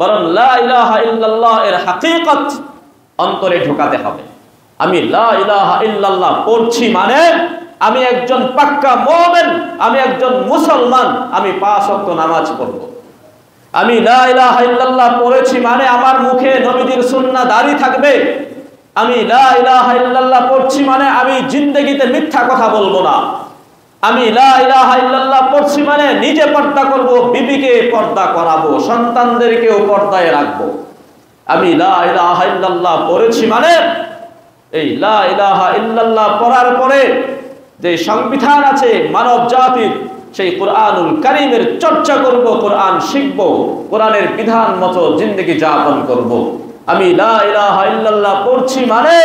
বরং লা ইলাহা ইল্লাল্লাহ এর হাকিকত অন্তরে ঢোকাতে হবে। আমি লা ইলাহা ইল্লাল্লাহ পড়ছি মানে আমি একজন পাক্কা মুমিন, আমি একজন মুসলমান, আমি 5 ওয়াক্ত নামাজ পড়ব। আমি লা ইলাহা ইল্লাল্লাহ পড়েছি মানে আমার মুখে নবীজির সুন্নাহ দাঁড়ি থাকবে। আমি লা ইলাহা ইল্লাল্লাহ পড়ছি মানে আমি জিন্দেগিতে মিথ্যা কথা বলবো না। আমি লা ইলাহা ইল্লাল্লাহ পড়ছি মানে নিজে পর্দা করব, বিবিকে পর্দা করাবো, সন্তানদেরকেও পর্দায় রাখবো। আমি লা ইলাহা ইল্লাল্লাহ পড়েছি মানে এই লা ইলাহা ইল্লাল্লাহ পড়ার পরে যে সংবিধান আছে মানব জাতির, সেই কোরআনুল কারীমের চর্চা করব, কোরআন শিখব, কোরআনের বিধান মতো জিন্দেগি যাপন করব। আমি লা ইলাহা ইল্লাল্লাহ পড়ছি মানে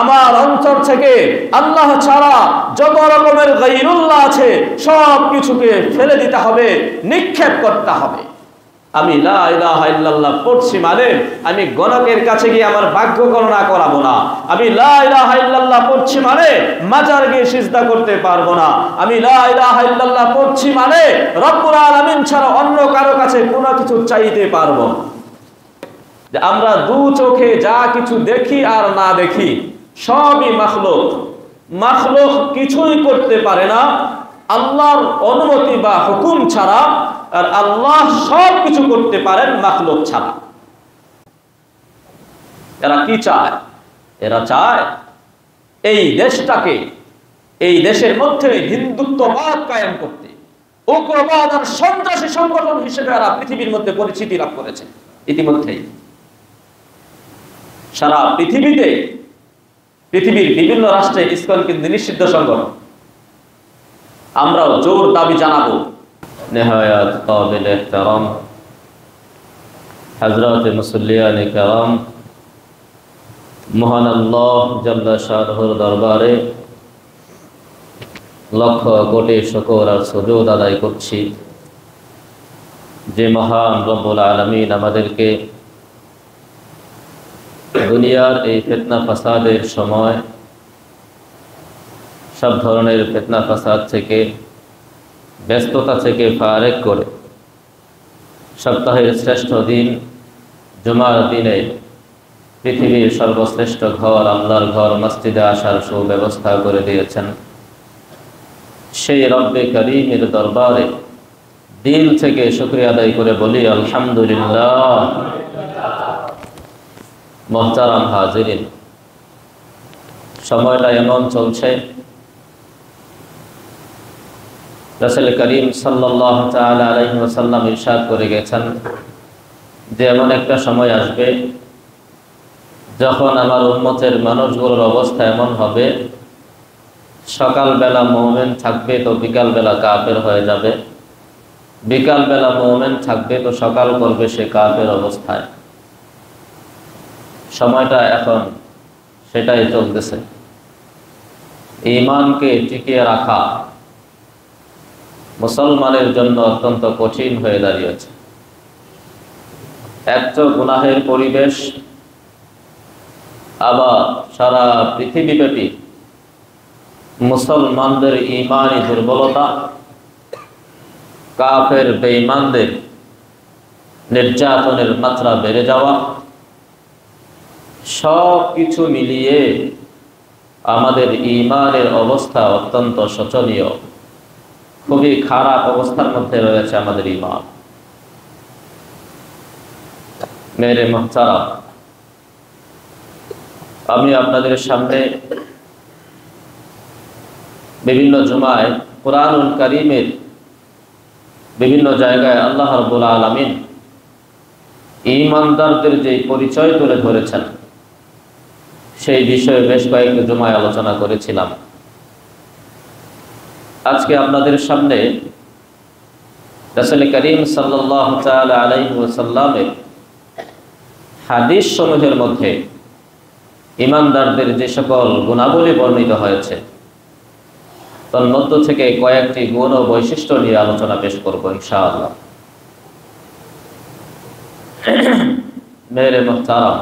আমার অন্তর থেকে আল্লাহ ছাড়া যত রকমের গায়রুল্লাহ আছে সব কিছুকে ফেলে দিতে হবে, নিক্ষেপ করতে হবে। আমি লা ইলাহা ইল্লাল্লাহ পড়ছি মানে আমি গণকের কাছে গিয়ে আমার ভাগ্য গণনা করাবো না। আমি লা ইলাহা ইল্লাল্লাহ পড়ছি মানে মাজার গিয়ে সিজদা করতে পারবো না। আমি লা ইলাহা ইল্লাল্লাহ পড়ছি মানে রব্বুল আলামিন ছাড়া অন্য কারো কাছে কোনো কিছু চাইতে পারবো না। যে আমরা দু চোখে যা কিছু দেখি আর না দেখি সবই মাখলুক। মাখলুক কিছুই করতে পারে না আল্লাহর অনুমতি বা হুকুম ছাড়া, আর আল্লাহ সব কিছু করতে পারেন মাখলুক ছাড়া। এরা কি চায়? এরা চায় এই দেশটাকে, এই দেশের মধ্যে হিন্দুত্ববাদ কায়েম করতে, উগ্রবাদ আর সন্ত্রাসী সংগঠন হিসেবে এরা পৃথিবীর মধ্যে পরিচিতি লাভ করেছে। ইতিমধ্যেই সারা পৃথিবীতে, পৃথিবীর বিভিন্ন রাষ্ট্রে ইসকন কিন্তু নিষিদ্ধ সংগঠন। আমরাও জোর দাবি জানাবো। নেহায়াত কাবিল ইহতারাম হযরত মুসল্লিয়ান কিরাম, মহান আল্লাহ জাল্লা শানুহুর দরবারে লক্ষ কোটি শুকর আর সুজুদ আদায় করছি যে মহান রব্বুল আলামিন আমাদেরকে দুনিয়ার এই ফিতনা ফাসাদের সময় সব ধরনের ফিতনা ফাসাদ থেকে, ব্যস্ততা থেকে ফারেক করে সপ্তাহের শ্রেষ্ঠ দিন জুমার দিনে পৃথিবীর সর্বশ্রেষ্ঠ ঘর আল্লাহর ঘর মসজিদে আসার সুব্যবস্থা করে দিয়েছেন। সেই রব্বে করিমের দরবারে দিল থেকে শুকরিয়া আদায় করে বলি আলহামদুলিল্লাহ। মুহতারাম হাজিরিন, সময়টা এমন চলছে, রাসূল করিম সাল্লাল্লাহু তাআলা আলাইহি ওয়াসাল্লাম ইরশাদ করে গেছেন যে এমন একটা সময় আসবে যখন আমার উম্মতের মানুষগুলোর অবস্থা এমন হবে, সকালবেলা মুমিন থাকবে তো বিকালবেলা কাফের হয়ে যাবে, বিকালবেলা মুমিন থাকবে তো সকাল করবে সে কাফের অবস্থায়। সময়টা এখন সেটাই চলতেছে। ঈমানকে টিকিয়ে রাখা মুসলমানের জন্য অত্যন্ত কঠিন হয়ে দাঁড়িয়েছে। এক তো গুনাহের পরিবেশ, আবার সারা পৃথিবীব্যাপী মুসলমানদের ঈমানি দুর্বলতা, কাফের বেঈমানদের নির্যাতনের মাত্রা বেড়ে যাওয়া, সব কিছু মিলিয়ে আমাদের ঈমানের অবস্থা অত্যন্ত শোচনীয়, খুবই খারাপ অবস্থার মধ্যে রয়েছে আমাদের ঈমান। মেরে মুহতারাম, আমি আপনাদের সামনে বিভিন্ন জুমায় কুরআনুল কারীমের বিভিন্ন জায়গায় আল্লাহ রাব্বুল আলামিন ঈমানদারদের যে পরিচয় তুলে ধরেছেন সেই বিষয়ে বেশ কয়েকটি জুমায় আলোচনা করেছিলাম। আজকে আপনাদের সামনে রাসূল করিম সাল্লাল্লাহু তাআলা আলাইহি ওয়াসাল্লামের হাদিস সমূহের মধ্যে ঈমানদারদের যে সকল গুণাবলী বর্ণিত হয়েছে তার মধ্য থেকে কয়েকটি গুণ ও বৈশিষ্ট্য নিয়ে আলোচনা পেশ করব ইনশাআল্লাহ। মেরে মুহতারাম,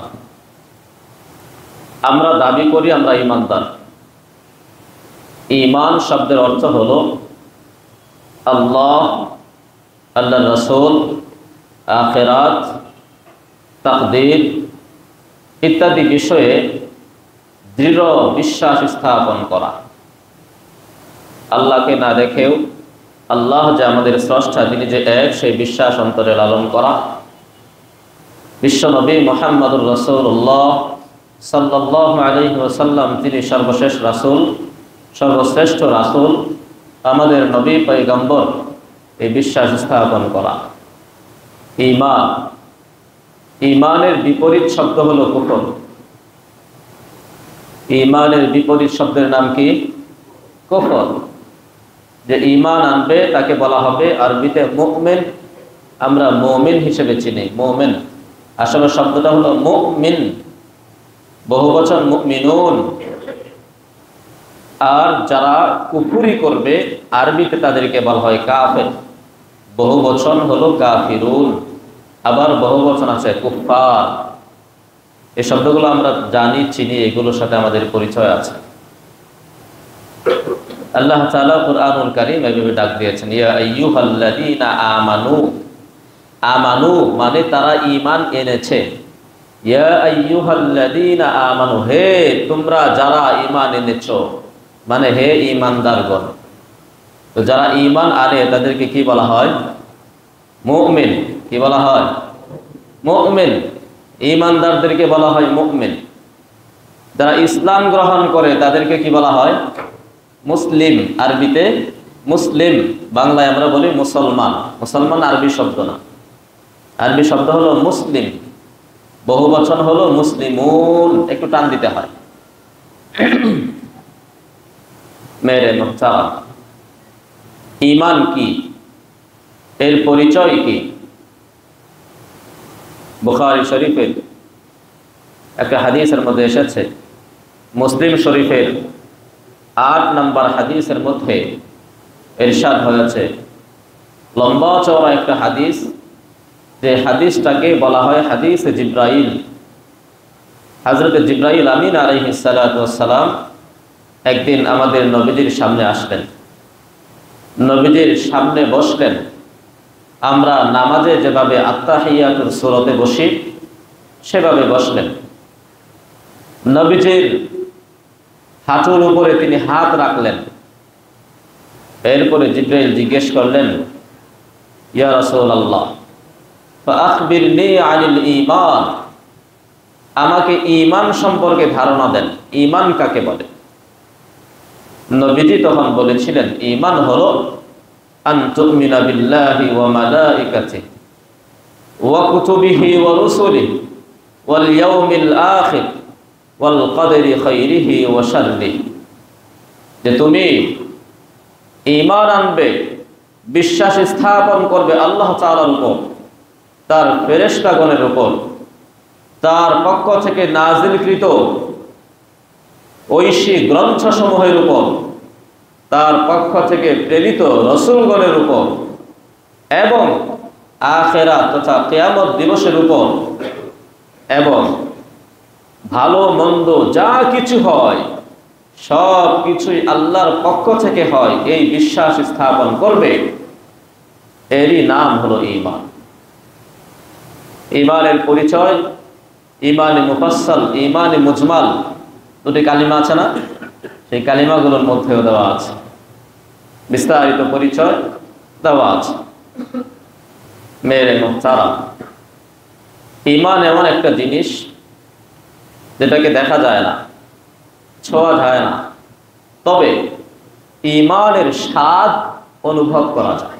আমরা দাবি করি আমরা ঈমানদার। ঈমান শব্দের অর্থ হলো আল্লাহ, আল্লাহর রাসূল, আখিরাত তাকদীর ইত্যাদি বিষয়ে দৃঢ় বিশ্বাস স্থাপন করা। আল্লাহকে না দেখেও আল্লাহ যে আমাদের স্রষ্টা, তিনি যে এক, সেই বিশ্বাস অন্তরে লালন করা। বিশ্বনবী মুহাম্মদুর রাসূলুল্লাহ সাল্লাল্লাহু আলাইহি ওয়াসাল্লাম তিনি সর্বশেষ রাসূল, সর্বশ্রেষ্ঠ রাসূল, আমাদের নবী পয়গম্বর, এই বিশ্বাস স্থাপন করা। ঈমান, ঈমানের বিপরীত শব্দ হলো কুফর। ঈমানের বিপরীত শব্দের নাম কি? কুফর। যে ঈমান আনবে তাকে বলা হবে আরবিতে মুমিন। আমরা মুমিন হিসেবে চিনি। মুমিন আসলে শব্দটা হলো মুমিন, বহুবচন মুমিনুন। আর যারা কুফরি করবে আরবিতে তাদেরকে বলা হয় কাফের। বহুবচন হলো কাফিরুন, আবার বহুবচন আছে কুফার। এই শব্দগুলো আমরা জানি, চিনি, এগুলোর সাথে আমাদের পরিচয় আছে। আল্লাহ তাআলা কুরআনুল কারীম এভাবে ডাক দিয়েছেন, ইয়া আইয়ুহাল্লাযীনা আমানু। আমানু মানে তারা ঈমান এনেছে। ইয়া আইয়ুহাল্লাযীনা আমানু, হে তোমরা যারা ঈমান এনেছো, মানে হে ঈমানদারগণ। তো যারা ঈমান আনে তাদেরকে কি বলা হয়? মুমিন। কি বলা হয়? মুমিন। ঈমানদারদেরকে বলা হয় মুমিন। যারা ইসলাম গ্রহণ করে তাদেরকে কি বলা হয়? মুসলিম। আরবিতে মুসলিম, বাংলায় আমরা বলি মুসলমান। মুসলমান আরবি শব্দ না, আরবি শব্দ হলো মুসলিম, বহুবচন হলো মুসলিমুন। একটু টান দিতে হয়। মেরে মুহতারাম, ঈমান কি, এর পরিচয় কি? বুখারী শরীফের একটা হাদিসের মধ্যে এসেছে, মুসলিম শরীফের ৮ নম্বর হাদিসের মধ্যে ইরশাদ হয়েছে, লম্বা চওড়া একটা হাদিস, যে হাদিসটাকে বলা হয় হাদিসে জিব্রাইল। হযরত জিব্রাইল আমিন আলাইহিস সালাতু ওয়াস সালাম একদিন আমাদের নবীজির সামনে আসলেন, নবীজির সামনে বসলেন। আমরা নামাজে যেভাবে আত্তাহিয়াতুর সূরাতে বসি সেভাবে বসলেন। নবীজির হাঁটুর উপরে তিনি হাত রাখলেন। এরপরে জিব্রাইল জিজ্ঞেস করলেন, ইয়া রাসূলুল্লাহ ফাআখবিরনি আনিল ঈমান, আমাকে ঈমান সম্পর্কে ধারণা দেন, ঈমান কাকে বলে? নবীজি তখন বলেছিলেন, ঈমান হলো আন তুমিনা বিল্লাহি ওয়া মালাইকাতিহি ওয়া কুতুবিহি ওয়া রুসুলিহি ওয়াল ইয়াউমিল আখির ওয়াল কদরি খাইরিহি ওয়া শাররিহি, যে তুমি ঈমান আনবে, বিশ্বাস স্থাপন করবে আল্লাহ তাআলার উপর, তার ফেরেশতাগণের উপর, তার পক্ষ থেকে নাজিলকৃত ঐশী গ্রন্থসমূহের উপর, তার পক্ষ থেকে প্রেরিত রাসূলগণের উপর, এবং আখিরাত তথা কিয়ামত দিবসের উপর, এবং ভালো মন্দ যা কিছু হয় সব কিছুই আল্লাহর পক্ষ থেকে হয়, এই বিশ্বাস স্থাপন করবে। এরই নাম হলো ঈমান। ঈমানের পরিচয় ঈমানে মুফাসসাল, ঈমানে মুজমাল, দুটি কালিমা আছে না? সেই কালিমাগুলোর মধ্যেও দেওয়া আছে, বিস্তারিত পরিচয় দেওয়া আছে। মেরে মুহতারাম, ঈমান এমন একটা জিনিস যেটাকে দেখা যায় না, ছোঁয়া যায় না, তবে ঈমানের স্বাদ অনুভব করা যায়।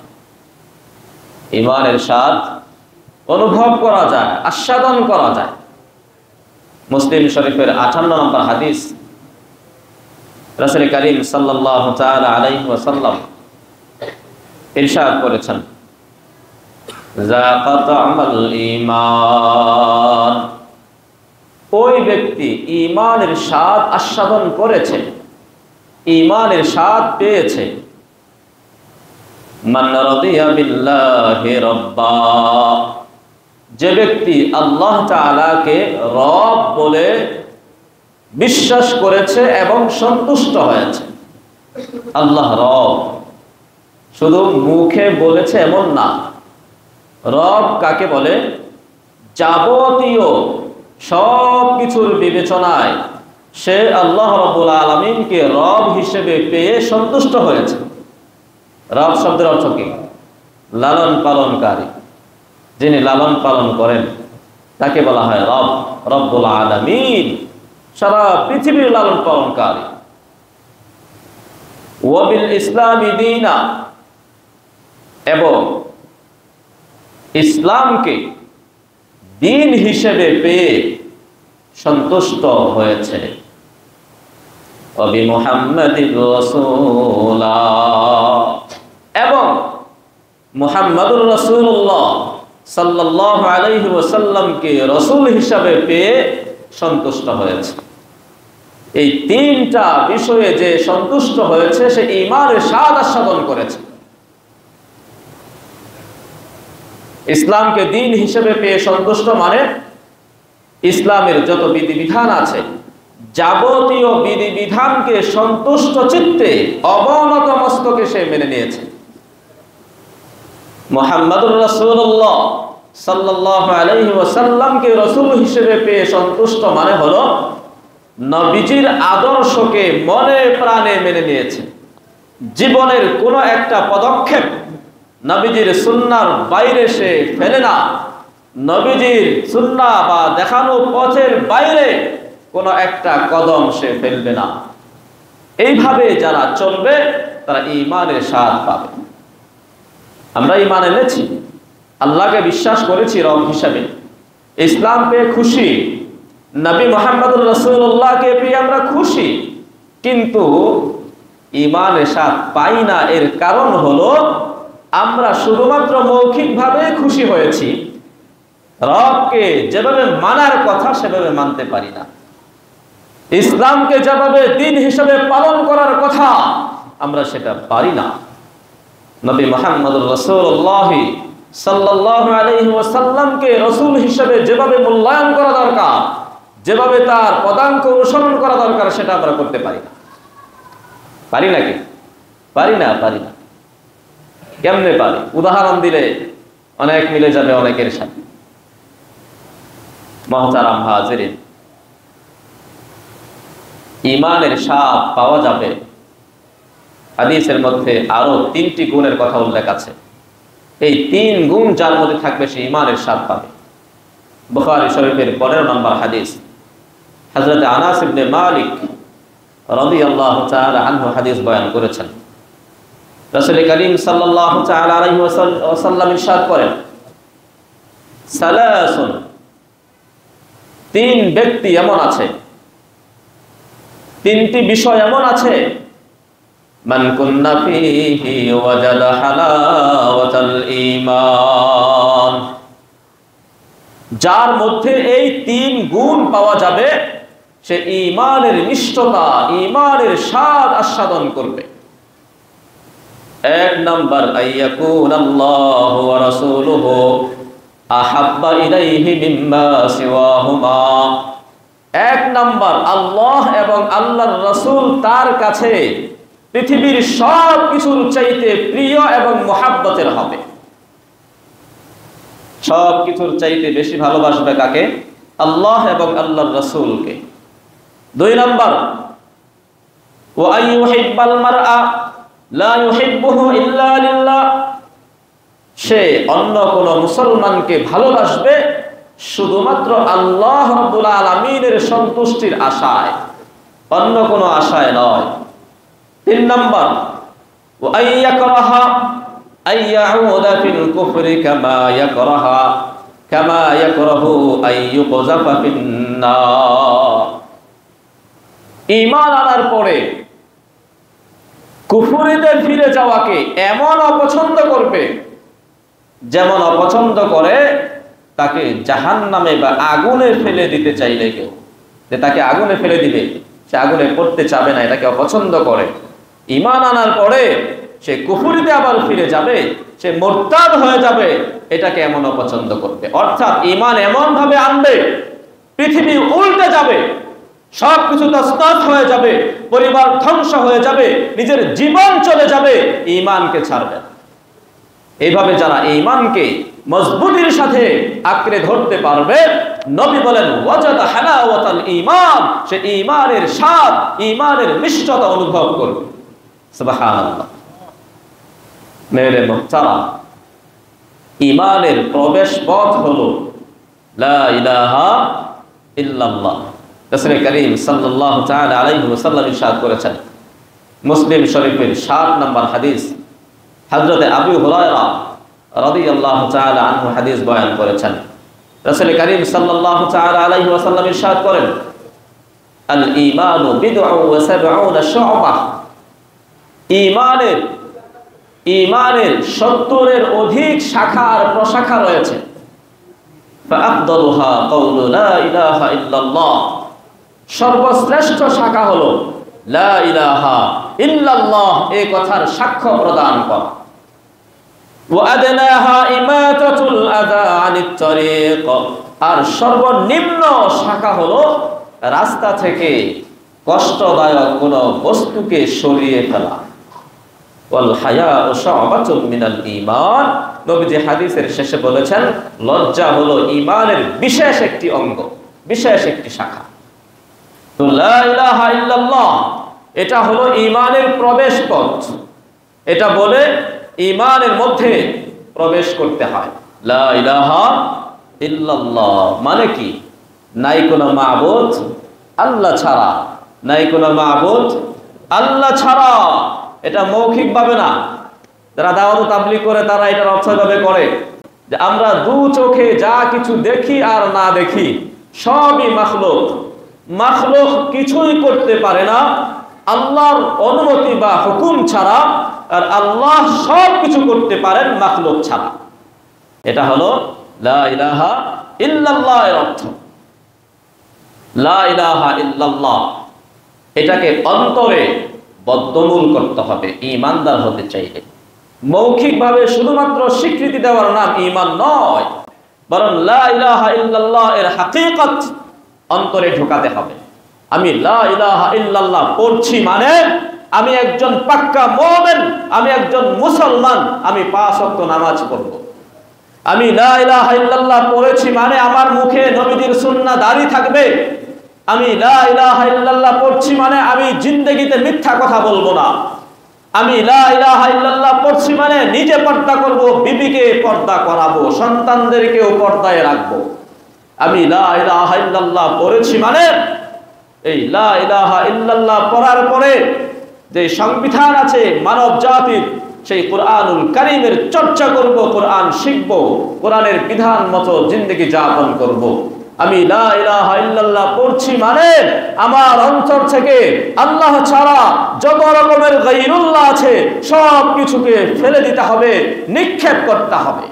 ঈমানের স্বাদ অনুভব করা যায়, আস্বাদন করা যায়। মুসলিম শরীফের ৫৮ নম্বর হাদিস, রাসূল করিম সাল্লাল্লাহু তাআলা আলাইহি ওয়াসাল্লাম ইরশাদ করেছেন, যাকা তা'মাল ঈমান, ওই ব্যক্তি ঈমানের স্বাদ আস্বাদন করেছে, ঈমানের স্বাদ পেয়েছে। মান রাদিয়া বিল্লাহি রাব্বা, যে ব্যক্তি আল্লাহ তাআলাকে রব বলে বিশ্বাস করেছে এবং সন্তুষ্ট হয়েছে। আল্লাহ রব শুধু মুখে বলেছে এমন না, রব কাকে বলে? যাবতীয় সব কিছুর বিবেচনায় সে আল্লাহ রাব্বুল আলামিনকে রব হিসেবে পেয়ে সন্তুষ্ট হয়েছে। রব শব্দের অর্থ কি? লালন পালনকারী। যিনি লালন পালন করেন তাকে বলা হয় রব, রব্বুল আলামিন, সারা পৃথিবীর লালন পালনকারী। ওয়াবিল ইসলামি দীনা, এবং ইসলামকে দিন হিসেবে পেয়ে সন্তুষ্ট হয়েছে। ওয়াবি মুহাম্মাদির রাসূলা, এবং মুহাম্মাদুর রাসূলুল্লাহ সাল্লাল্লাহু আলাইহি ওয়াসাল্লামকে রাসূল হিসাবে পেয়ে সন্তুষ্ট হয়েছে। এই তিনটা বিষয়ে যে সন্তুষ্ট হয়েছে সে ঈমানের স্বাদ আস্বাদন করেছে। ইসলামকে দিন হিসেবে পেয়ে সন্তুষ্ট মানে ইসলামের যত বিধিবিধান আছে যাবতীয় বিধিবিধানকে সন্তুষ্ট চিত্তে অবনত মস্তকে সে মেনে নিয়েছে। মুহাম্মাদুর রাসূলুল্লাহ সাল্লাল্লাহু আলাইহি ওয়াসাল্লামকে রাসূল হিসেবে পেয়ে সন্তুষ্ট মানে হলো নবীজির আদর্শকে মনে প্রাণে মেনে নিয়েছে। জীবনের কোনো একটা পদক্ষেপ নবীজির সুন্নাহর বাইরে সে ফেলে না, নবীজির সুন্নাহ বা দেখানো পথের বাইরে কোনো একটা কদম সে ফেলবে না। এইভাবে যারা চলবে তারা ঈমানের স্বাদ পাবে। আমরা ঈমান এনেছি, আল্লাহকে বিশ্বাস করেছি রব হিসাবে, ইসলাম পেয়ে খুশি, নবী মুহাম্মদুর রাসূলুল্লাহকে পেয়ে আমরা খুশি, কিন্তু ঈমানের স্বাদ পাই না। এর কারণ হলো আমরা শুধুমাত্র মৌখিকভাবে খুশি হয়েছি, রবকে যেভাবে মানার কথা সেভাবে মানতে পারি না। ইসলামকে যেভাবে দিন হিসেবে পালন করার কথা আমরা সেটা পারি না। নবী মুহাম্মদুর রাসূলুল্লাহ সাল্লাল্লাহু আলাইহি ওয়াসাল্লামকে রাসূল হিসেবে যেভাবে মূল্যায়ন করা দরকার, যেভাবে তার পদাঙ্ক অনুসরণ করা দরকার সেটা আমরা করতে পারি না। পারি নাকি? পারি না, পারি না। কেমনে পারি? উদাহরণ দিলে অনেক মিলে যাবে অনেকের সাথে। মুহতারাম হাজিরিন, ঈমানের স্বাদ পাওয়া যাবে, হাদিসের মধ্যে আরো 3টি গুণের কথা উল্লেখ আছে। এই 3 গুণ যার মধ্যে থাকবে সে ঈমানের স্বাদ পাবে। বুখারী শরীফের 15 নম্বর হাদিস, হযরত আনাস ইবনে মালিক রাদিয়াল্লাহু তাআলা আনহু হাদিস বয়ান করেছেন। রাসূল করিম সাল্লাল্লাহু তাআলা আলাইহি ওয়াসাল্লাম ইরশাদ করেন, সালাসুন, 3 ব্যক্তি এমন আছে, 3টি বিষয় এমন আছে, মান কুন্না ফীহি ওয়াজাদা হালাওয়াতাল ঈমান, যার মধ্যে এই 3 গুণ পাওয়া যাবে সে ঈমানের নিষ্ঠতা, ঈমানের স্বাদ আস্বাদন করবে। 1 নাম্বার, আইয়াকুনাল্লাহু ওয়া রাসূলুহু আহাব্বা ইলাইহি মিম্মা সিওয়াহুমা। 1 নাম্বার, আল্লাহ এবং আল্লাহর রাসূল তার কাছে পৃথিবীর সব কিছুর চাইতে প্রিয় এবং মুহাব্বতের হবে। সব কিছুর চাইতে বেশি ভালোবাসবে কাকে? আল্লাহ এবং আল্লাহর রাসূলকে। 2 নাম্বার, ওয়া আইয়ুহিব্বাল মারআ লা ইউহিব্বুহু ইল্লা লিল্লাহ, সে অন্য কোন মুসলমানকে ভালোবাসবে শুধুমাত্র আল্লাহ রাব্বুল আলামিনের সন্তুষ্টির আশায়, অন্য কোন আশায় নয়। 3 নাম্বার, ওয়া আইয়াকরাহা আইয়াউদা ফিল কুফরি কামা ইয়াকরাহু আইয়ুকযাফা ফিন নার, ঈমান আনার পরে কুফরিতে ফিরে যাওয়াকে এমন অপছন্দ করবে যেমন অপছন্দ করে তাকে জাহান্নামে বা আগুনে ফেলে দিতে চাইলে কেউ, যে তাকে আগুনে ফেলে দিবে সে আগুনে পড়তে চাবে না, এটাকে অপছন্দ করে। ঈমান আনার পরে সে কুফরিতে আবার ফিরে যাবে, সে মুরতাদ হয়ে যাবে, এটাকে এমন অপছন্দ করবে। অর্থাৎ ঈমান এমন ভাবে আনবে পৃথিবী উল্টে যাবে, সবকিছু তছনছ হয়ে যাবে, পরিবার ধ্বংস হয়ে যাবে, নিজের জীবন চলে যাবে, ঈমানকে ছাড়বে। এইভাবে যারা ঈমানকে মজবুতির সাথে আঁকড়ে ধরতে পারবে, নবী বলেন ওয়াজাদা হালাওয়াতাল ঈমান, সে ঈমানের স্বাদ, ঈমানের মিষ্টতা অনুভব করবে। সুবহানাল্লাহ। মেরে মুহতারাম, ঈমানের প্রবেশ পথ হলো লা ইলাহা ইল্লাল্লাহ। রাসূল করিম সাল্লাল্লাহু তাআলা আলাইহি ওয়াসাল্লাম ইরশাদ করেছেন, মুসলিম শরীফের 7 নম্বর হাদিস, হযরত আবু হুরায়রা রাদিয়াল্লাহু তাআলা আনহু হাদিস বয়ান করেছেন। রাসূল করিম সাল্লাল্লাহু তাআলা আলাইহি ওয়াসাল্লাম ইরশাদ করেন, আল ঈমানু বিদ'উ ওয়া সাব'উনা শু'বাহ, ঈমানের 70-এর অধিক শাখা আর প্রশাখা রয়েছে। ফাআফদালুহা কাউলু লা ইলাহা ইল্লাল্লাহ, সর্বশ্রেষ্ঠ শাখা হলো লা ইলাহা ইল্লাল্লাহ, এই কথার সাক্ষ্য প্রদান করা। ওয়া আদনাহা ইমাতাতুল আযা আনিত তরিক, আর সর্বনিম্ন শাখা হলো রাস্তা থেকে কষ্টদায়ক কোন বস্তুকে সরিয়ে ফেলা। ওয়াল হায়াউ শু'বাতুন মিনাল ঈমান, নবীজি হাদিসের শেষে বলেছেন লজ্জা হলো ঈমানের বিশেষ একটি অঙ্গ, বিশেষ একটি শাখা। তো লা ইলাহা ইল্লাল্লাহ এটা হলো ঈমানের প্রবেশ পথ। এটা বলে ঈমানের মধ্যে প্রবেশ করতে হয়। লা ইলাহা ইল্লাল্লাহ মানে কি? নাই কোনো মাবুদ আল্লাহ ছাড়া, নাই কোনো মাবুদ আল্লাহ ছাড়া। এটা মৌখিক ভাবে না, যারা দাওয়াত তাবলীগ করে তারা এটার অর্থভাবে করে যে আমরা দু চোখে যা কিছু দেখি আর না দেখি সবই মাখলুক, মাখলুক কিছুই করতে পারে না আল্লাহর অনুমতি বা হুকুম ছাড়া, আর আল্লাহ সব কিছু করতে পারেন মাখলুক ছাড়া। এটা হলো লা ইলাহা ইল্লাল্লাহ এর অর্থ। লা ইলাহা ইল্লাল্লাহ এটাকে অন্তরে বদ্ধমূল করতে হবে ঈমানদার হতে চাইলে। মৌখিকভাবে শুধুমাত্র স্বীকৃতি দেওয়ার নাম ঈমান নয়, বরং লা ইলাহা ইল্লাল্লাহ এর হাকিকত অন্তরে ঢোকাতে হবে। আমি লা ইলাহা ইল্লাল্লাহ পড়ছি মানে আমি একজন পাক্কা মুমিন, আমি একজন মুসলমান, আমি 5 ওয়াক্ত নামাজ পড়ব। আমি লা ইলাহা ইল্লাল্লাহ পড়েছি মানে আমার মুখে নবীজির সুন্নাহ দাঁড়ি থাকবে। আমি লা ইলাহা ইল্লাল্লাহ পড়ছি মানে আমি জিন্দেগিতে মিথ্যা কথা বলবো না। আমি লা ইলাহা ইল্লাল্লাহ পড়ছি মানে নিজে পর্দা করব, বিবিকে পর্দা করাবো, সন্তানদেরকেও পর্দায় রাখবো। আমি লা ইলাহা ইল্লাল্লাহ পড়েছি মানে এই লা ইলাহা ইল্লাল্লাহ পড়ার পরে যে সংবিধান আছে মানব জাতির, সেই কোরআনুল কারীমের চর্চা করব, কোরআন শিখব, কোরআনের বিধান মতো জিন্দেগি যাপন করব। আমি লা ইলাহা ইল্লাল্লাহ পড়ছি মানে আমার অন্তর থেকে আল্লাহ ছাড়া যত রকমের গায়রুল্লাহ আছে সব কিছুকে ফেলে দিতে হবে, নিক্ষেপ করতে হবে।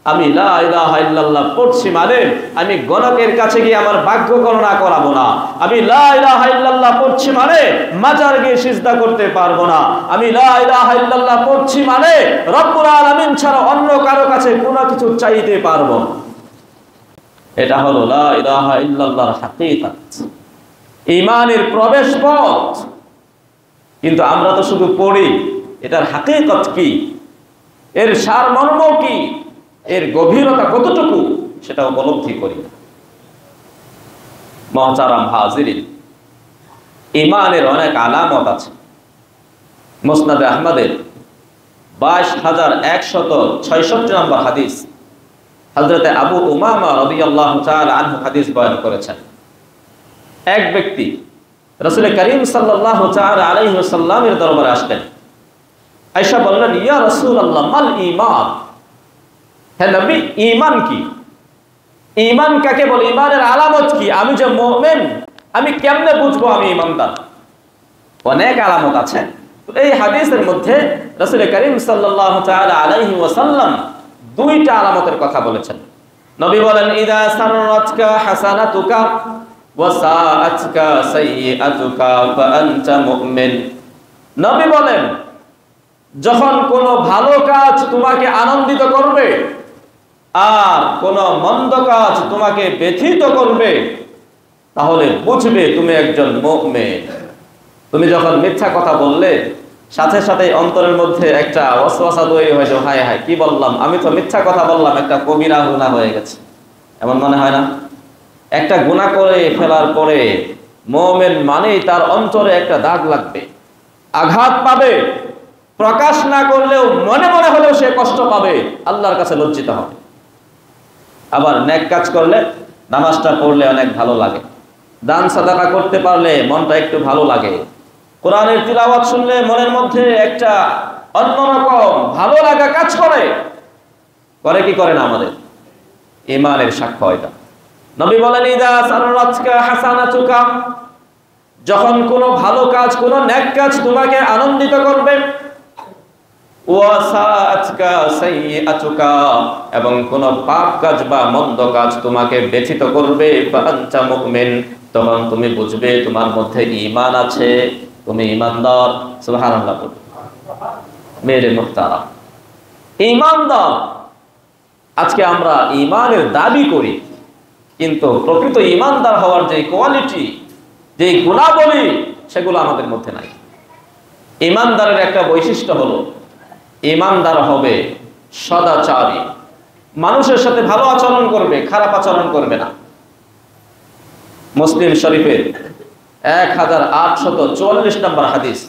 আমি লা ইলাহা ইল্লাল্লাহ পড়ছি মানে আমি গণকের কাছে গিয়ে আমার ভাগ্য গণনা করাবো না। আমি লা ইলাহা ইল্লাল্লাহ পড়ছি মানে মাজার গিয়ে সিজদা করতে পারবো না। আমি লা ইলাহা ইল্লাল্লাহ পড়ছি মানে রব্বুল আলামিন ছাড়া অন্য কারো কাছে কোনো কিছু চাইতে পারবো না। এটা হলো লা ইলাহা ইল্লাল্লাহর হাকিকত, ঈমানের প্রবেশ পথ। কিন্তু আমরা তো শুধু পড়ি, এটার হাকিকত কি, এর সারমর্ম কি, এর গভীরতা কতটুকু সেটা উপলব্ধি করি না। মুহতারাম হাজিরিন, ঈমানের অনেক আলামত আছে। মুসনাদে আহমদের 22,166 নম্বর হাদিস, হযরত আবু উমামা রাদিয়াল্লাহু তাআলা আনহু হাদিস বয়ান করেছেন। এক ব্যক্তি রাসূল করিম সাল্লাল্লাহু তাআলা আলাইহি ওয়াসাল্লামের দরবারে আসলেন। আয়েশা বললেন, ইয়া রাসূলুল্লাহ মাল ঈমান, হে নবী ঈমান কি? ঈমান কাকে বলে? ঈমানের আলামত কি? আমি যে মুমিন আমি কেমনে বুঝবো আমি ঈমানদার? অনেক আলামত আছে। এই হাদিসের মধ্যে রাসূল করিম সাল্লাল্লাহু তাআলা আলাইহি ওয়াসাল্লাম 2টা আলামতের কথা বলেছেন। নবী বলেন, ইদা সাররাতকা হাসানাতুকা ওয়া সাআতকা সাইয়্যাতুকা ফা আনতা মুমিন। নবী বলেন, যখন কোনো ভালো কাজ তোমাকে আনন্দিত করবে আর কোনো মন্দ কাজ তোমাকে ব্যথিত করবে, তাহলে বুঝবে তুমি একজন মুমিন। তুমি যখন মিথ্যা কথা বললে সাথে সাথে অন্তরের মধ্যে একটা ওয়াসওয়াসা তৈরি হয়েছে, হায় হায় কি বললাম, আমি তো মিথ্যা কথা বললাম, একটা কবিরা গুনাহ হয়ে গেছে। এমন মনে হয় না? একটা গুনাহ করে ফেলার পরে মুমিন মানেই তার অন্তরে একটা দাগ লাগবে, আঘাত পাবে, প্রকাশ না করলেও মনে মনে হলেও সে কষ্ট পাবে, আল্লাহর কাছে লজ্জিত হবে। আবার নেক কাজ করলে, নামাজটা পড়লে অনেক ভালো লাগে, দান সাদাকা করতে পারলে মনটা একটু ভালো লাগে, কোরআনের তিলাওয়াত শুনলে মনের মধ্যে একটা অন্যরকম ভালো লাগা কাজ করে। করে কি করে না? আমাদের ঈমানের সাক্ষ্য এটা। নবী বলেন, ইযা সাররাতকা হাসানাতুকা, যখন কোনো ভালো কাজ, কোনো নেক কাজ তোমাকে আনন্দিত করবে, ওয়া সাআতকা সাইয়্যাতুকা, এবং কোনো পাপ কাজ বা মন্দ কাজ তোমাকে ব্যথিত করবে, ফাআনতা মুমিন, তখন তুমি বুঝবে তোমার মধ্যে ঈমান আছে, তুমি ঈমানদার। সুবহানাল্লাহ। মেরে মুহতারাম, ঈমানদার। আজকে আমরা ঈমানের দাবি করি, কিন্তু প্রকৃত ঈমানদার হওয়ার যে কোয়ালিটি, যে গুণাবলী, সেগুলো আমাদের মধ্যে নাই। ঈমানদারের একটা বৈশিষ্ট্য হলো, ঈমানদার হবে সদাচারী, মানুষের সাথে ভালো আচরণ করবে, খারাপ আচরণ করবে না। মুসলিম শরীফের 1844 নম্বর হাদিস,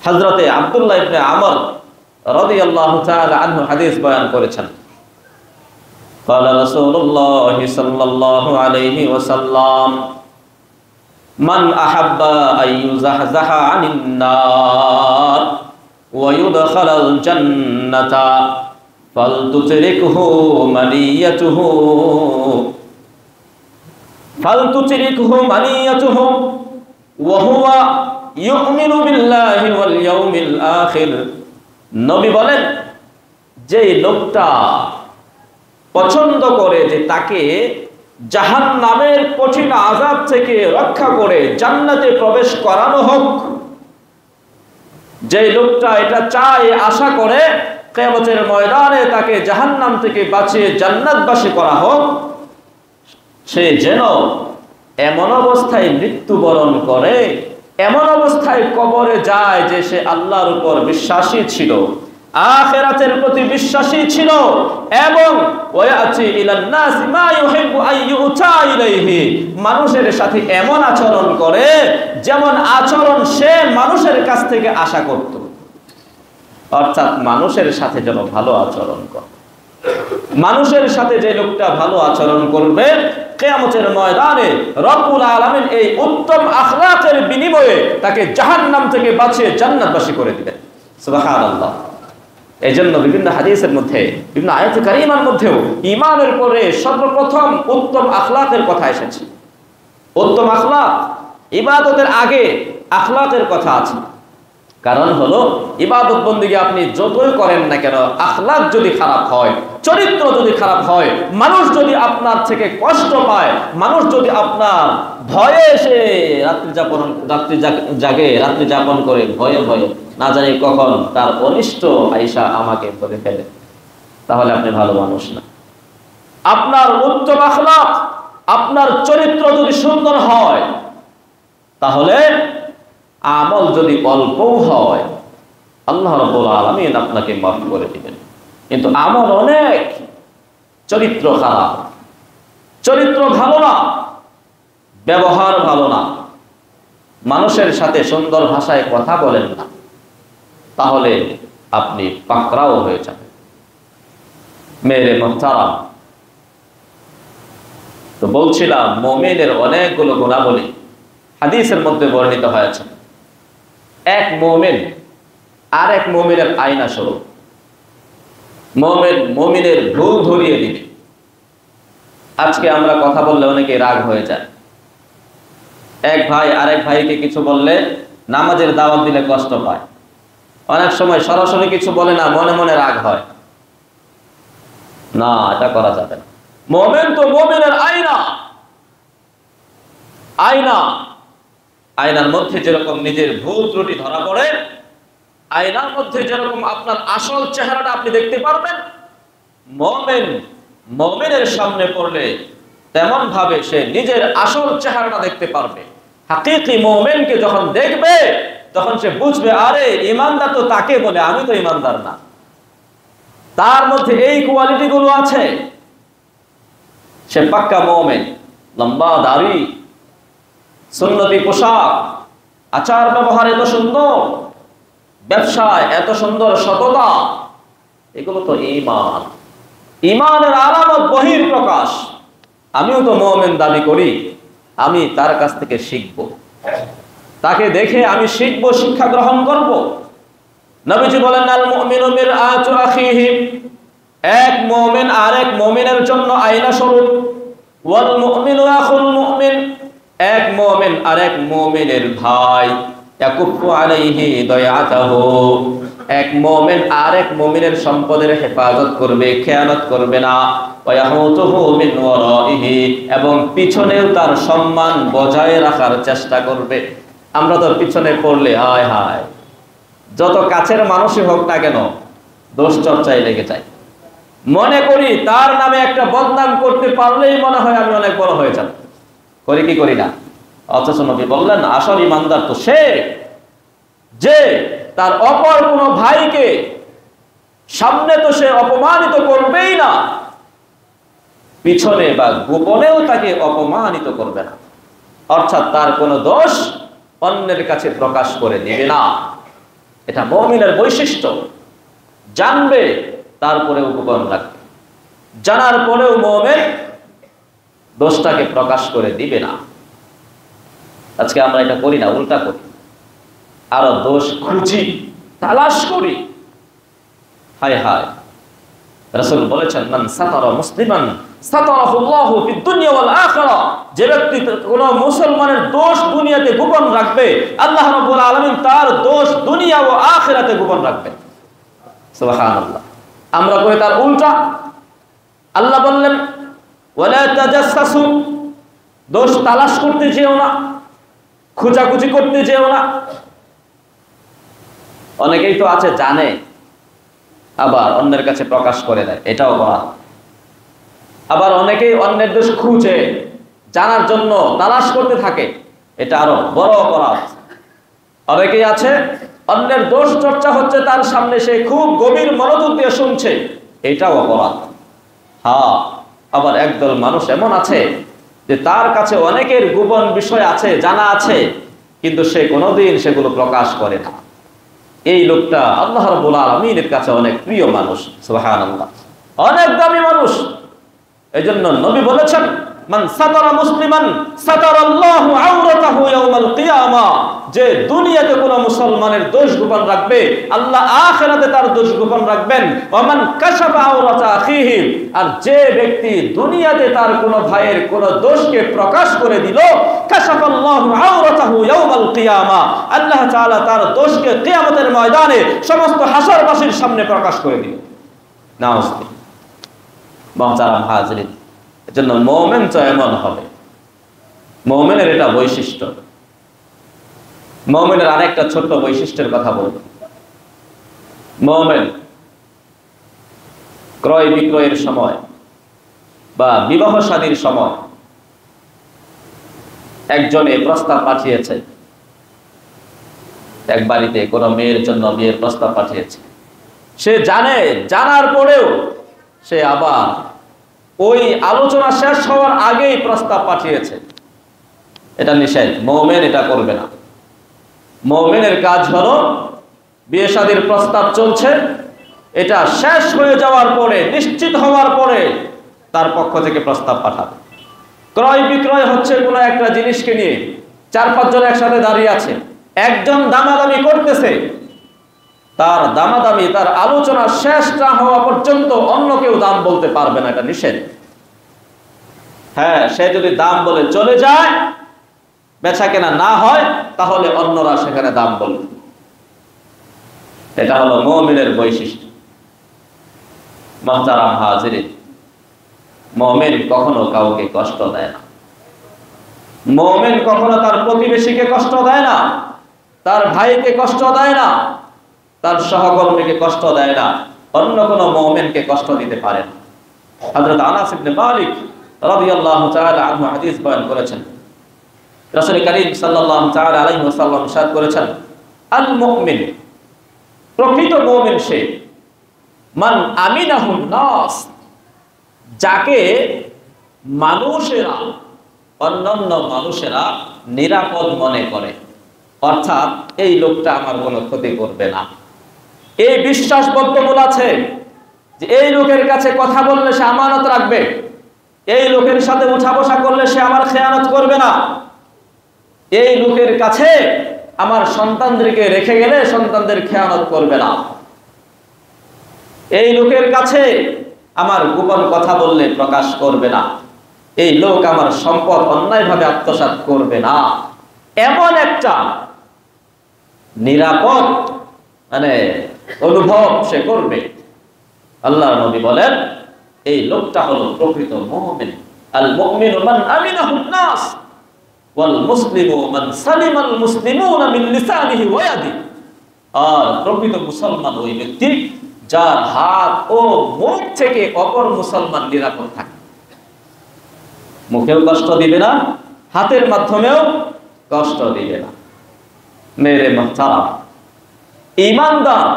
হযরতে আব্দুল্লাহ ইবনে আমর রাদিয়াল্লাহু তাআলা আনহু হাদিস বয়ান করেছেন। قال رسول الله صلى الله عليه وسلم من أحب أن يزحزح عن النار ويدخل الجنة فلتتركه منيته وهو يؤمن بالله واليوم الآخر। নবী বলেন, যে লোকটা পছন্দ করে যে তাকে জাহান্নামের কঠিন আযাব থেকে রক্ষা করে জান্নাতে প্রবেশ করানো হোক, যে লোকটা এটা চায়, আশা করে কিয়ামতের ময়দানে তাকে জাহান্নাম থেকে বাঁচিয়ে জান্নাতবাসী করা হোক, সে যেন এমন অবস্থায় মৃত্যুবরণ করে, এমন অবস্থায় কবরে যায় যে সে আল্লাহর উপর বিশ্বাসী ছিল, আখিরাতের প্রতি বিশ্বাসী ছিল, এবং ওয়ায়াতি ইলান নাস মা ইউহিব্বু আন ইউতা ইলাইহি, মানুষের সাথে এমন আচরণ করে যেমন আচরণ সে মানুষের কাছ থেকে আশা করত। অর্থাৎ মানুষের সাথে যেন ভালো আচরণ করে। মানুষের সাথে যে লোকটা ভালো আচরণ করবে, কিয়ামতের ময়দানে রব্বুল আলামিন এই উত্তম আখলাকের বিনিময়ে তাকে জাহান্নাম থেকে বাঁচিয়ে জান্নাতবাসী করে দিবেন। সুবহানাল্লাহ। এই জন্য বিভিন্ন হাদিসের মধ্যে, বিভিন্ন আয়াতে কারিমার মধ্যেও ঈমানের পরে সর্বপ্রথম উত্তম আখলাকের কথা এসেছে। উত্তম আখলাক, ইবাদতের আগে আখলাকের কথা আছে। কারণ হলো, ইবাদত বন্দেগী আপনি যতই করেন না কেন, আখলাক যদি খারাপ হয়, চরিত্র যদি খারাপ হয়, মানুষ যদি আপনার থেকে কষ্ট পায়, মানুষ যদি আপনার ভয়ে এসে রাত্রি যাপন করে ভয়ে ভয়ে, না জানি কখন তার অনিষ্ট আইসা আমাকে করে ফেলে, তাহলে আপনি ভালো মানুষ না। আপনার উত্তম আখলাক, আপনার চরিত্র যদি সুন্দর হয়, তাহলে আমল যদি অল্পও হয়, আল্লাহ রাব্বুল আলামিন আপনাকে মাফ করে দিবেন। কিন্তু আমল অনেক, চরিত্র খারাপ, চরিত্র ভালো না, ব্যবহার ভালো না, মানুষের সাথে সুন্দর ভাষায় কথা বলেন না, তাহলে আপনি পাকড়াও হয়ে যাবেন। মেরে মুহতারাম, তো বলছিলাম মুমিনের অনেকগুলো গুণাবলী হাদিসের মধ্যে বর্ণিত হয়েছে। এক মুমিন আর এক মুমিনের আয়না স্বরূপ। মুমিন মুমিনের ভুল ধরিয়ে দিবে। আজকে আমরা কথা বললে অনেকে রাগ হয়ে যায়। এক ভাই আরেক ভাইকে কিছু বললে, নামাজের দাওয়াত দিলে কষ্ট পায়। অনেক সময় সরাসরি কিছু বলে না, মনে মনে রাগ হয়। না, এটা করা যাবে না। মুমিন তো মুমিনের আয়না। আয়না, আয়নার মধ্যে যেরকম নিজের ভুল ত্রুটি ধরা পড়ে, আয়নার মধ্যে যেরকম আপনার আসল চেহারাটা আপনি দেখতে পারবেন, মুমিন মুমিনের সামনে পড়লে তেমন ভাবে সে নিজের আসল চেহারাটা দেখতে পারবে। হাকিকি মুমিনকে যখন দেখবে, তখন সে বুঝবে আরে ইমানদার তো তাকে বলে, আমি তো ইমানদার না। তার মধ্যে এই কোয়ালিটি গুলো আছে, সে পাক্কা মুমিন। লম্বা দাড়ি, সুন্নতি পোশাক, আচার ব্যবহার এত সুন্দর, ব্যবসায় এত সুন্দর সততা, এগুলো তো ঈমান। ঈমানের আলামত বহির প্রকাশ। আমিও তো মুমিন দাবি করি, আমি তার কাছ থেকে শিখব, তাকে দেখে আমি শিখব, শিক্ষা গ্রহণ করব। নবীজি বলেন আল মুমিনু মিরআতু আখিহি, এক মুমিন আরেক মুমিনের জন্য আয়না স্বরূপ। ওয়াল মুমিনু আখুল মুমিন, এক মুমিন আরেক মুমিনের ভাই। ইয়াকুফু আলাইহি দায়াতাহু, এক মুমিন আরেক মুমিনের সম্পদের হেফাজত করবে, খেয়ানত করবে না। ওয়া ইয়াহুতুহু মিন ওয়ারাইহি, এবং পিছনেও তার সম্মান বজায় রাখার চেষ্টা করবে। আমরা তো পিছনে পড়লে হায় হায়, যত কাছের মানুষই হোক না কেন দোষ চর্চায় লেগে যায়। মনে করি তার নামে একটা বদনাম করতে পারলেই মনে হয় আমি অনেক বড় হয়ে যাব। করি কি করি না? অথচ নবী বললেন আসল ইমানদার তো সে যে তার অপর কোনো ভাইকে সামনে তো সে অপমানিত করবেই না, পিছনে বা গোপনেও তাকে অপমানিত করবে না। অর্থাৎ তার কোনো দোষ অন্যের কাছে প্রকাশ করে দিবে না। এটা মুমিনের বৈশিষ্ট্য। জানবে, তারপরেও গোপন রাখবে। জানার পরেও মুমিন দোষটাকে প্রকাশ করে দিবে না। আজকে আমরা এটা করি না, উল্টা করি, আরো দোষ খুঁজি, তালাশ করি। হায় হায়, রাসূল বলেছেন মান সাতারা মুসলিমান সাতারাহুল্লাহু ফিদ দুনিয়া ওয়াল আখিরা, যে ব্যক্তি কোন মুসলমানের দোষ দুনিয়াতে গোপন রাখবে, আল্লাহ রাব্বুল আলামিন তার দোষ দুনিয়া ও আখিরাতে গোপন রাখবেন। সুবহানাল্লাহ। আমরা করি তার উল্টা। আল্লাহ বললেন ওয়ালা তাজাসসু, দোষ তালাশ করতে যেও না, খোঁজাখুঁজি করতে যেও না। অনেকেই তো আছে জানে আবার অন্যের কাছে প্রকাশ করে দেয়, এটাও অপরাধ। আবার অনেকেই অন্যের দোষ খুঁজে জানার জন্য তালাশ করতে থাকে, এটা আরো বড় অপরাধ। অনেকেই আছে অন্যের দোষ চর্চা হচ্ছে তার সামনে, সে খুব গভীর মনোযোগ দিয়ে শুনছে, এটাও অপরাধ। হ্যাঁ, আবার একদল মানুষ এমন আছে যে তার কাছে অনেকের গোপন বিষয় আছে, জানা আছে, কিন্তু সে কোনোদিন সেগুলো প্রকাশ করে না। এই লোকটা আল্লাহ রাব্বুল আলামিনের কাছে অনেক প্রিয় মানুষ। সুবহানাল্লাহ, অনেক দামি মানুষ। এজন্য নবী বলেছেন মান সাতারা মুসলিমান সাতারাল্লাহু আওরাতাহু ইয়াউমাল কিয়ামা, যে দুনিয়াতে কোন মুসলমানের দোষ গোপন রাখবে, আল্লাহ আখিরাতে তার দোষ গোপন রাখবেন। ওয়া মান কাশাফা আওরাতা আখিহি, আর যে ব্যক্তি দুনিয়াতে তার কোন ভাইয়ের কোন দোষকে প্রকাশ করে দিল, কাশাফাল্লাহু আওরাতাহু ইয়াউমাল কিয়ামা, আল্লাহ তাআলা তার দোষকে কিয়ামতের ময়দানে সমস্ত হাসরবাসীর সামনে প্রকাশ করে দিল। নাউজুবিল্লাহ। মুহতারাম হাজিরিন, এজন্য মুমিন তো এমন হবে। মুমিনের এটা বৈশিষ্ট্য। মুমিনের আরেকটা ছোট্ট বৈশিষ্ট্যের কথা বলব। মুমিন ক্রয় বিক্রয়ের সময় বা বিবাহ শাদীর সময় একজনে প্রস্তাব পাঠিয়েছে, এক বাড়িতে কোন মেয়ের জন্য বিয়ের প্রস্তাব পাঠিয়েছে। সে জানে, জানার পরেও সে আবার ওই আলোচনা শেষ হওয়ার আগেই প্রস্তাব পাঠিয়েছে, এটা নিষেধ। মুমিন এটা করবে না। মুমিনের কাজ হলো বিয়ে শাদীর প্রস্তাব চলছে, এটা শেষ হয়ে যাওয়ার পরে, নিশ্চিত হওয়ার পরে তার পক্ষ থেকে প্রস্তাব পাঠাবে। ক্রয় বিক্রয় হচ্ছে কোনো একটা জিনিসকে নিয়ে, 4-5 জন একসাথে দাঁড়িয়ে আছে, একজন দামাদামি করতেছে, তার দামাদামি, তার আলোচনা শেষ না হওয়া পর্যন্ত অন্য কেউ দাম বলতে পারবে না, এটা নিষেধ। হ্যাঁ, সে যদি দাম বলে চলে যায়, বেচা কেনা না হয়, তাহলে অন্যরা সেখানে দাম বলবে। এটা হলো মুমিনের বৈশিষ্ট্য। মুহতারাম হাজিরিন, মুমিন কখনো কাউকে কষ্ট দেয় না। মুমিন কখনো তার প্রতিবেশীকে কষ্ট দেয় না, তার ভাইকে কষ্ট দেয় না, তার সহকর্মীকে কষ্ট দেয় না, অন্য কোন মুমিনকে কষ্ট দিতে পারে না। হযরত আনাস ইবনে মালিক রাদিয়াল্লাহু তাআলা আনহু হাদিস বয়ান করেছেন, রাসূল কারীম সাল্লাল্লাহু তাআলা আলাইহি ওয়াসাল্লাম ইরশাদ করেছেন, আল মুমিন, প্রকৃত মুমিন সে মান আমিনাহুন নাস, যাকে মানুষেরা, অন্যান্য মানুষেরা নিরাপদ মনে করে, অর্থাৎ এই লোকটা আমার কোনো ক্ষতি করবে না। এই বিশ্বাস বদ্ধমূল আছে যে এই লোকের কাছে কথা বললে সে আমানত রাখবে, এই লোকের সাথে উঠা বসা করলে সে আমার খেয়ানত করবে না, এই লোকের কাছে আমার সন্তানদেরকে রেখে গেলে সন্তানদের খেয়ানত করবে না, এই লোকের কাছে আমার গোপন কথা বললে প্রকাশ করবে না, এই লোক আমার সম্পদ অন্যায়ভাবে আত্মসাৎ করবে না। এমন একটা নিরাপদ অনুভব সে করবে। আল্লাহর নবী বলেন এই লোকটা হলো প্রকৃত মুমিন। আল মুমিনু মান আমিনাহুন নাস ওয়াল মুসলিমু মান সালিমাল মুসলিমুনা মিন লিসানিহি ওয়া ইয়াদিহি। আর প্রকৃত মুসলমান ওই ব্যক্তি যার হাত ও মুখ থেকে অপর মুসলমান নিরাপদ থাকে। মুখেও কষ্ট দিবে না, হাতের মাধ্যমেও কষ্ট দিবে না। মেরে মুহতারাম, ঈমানদার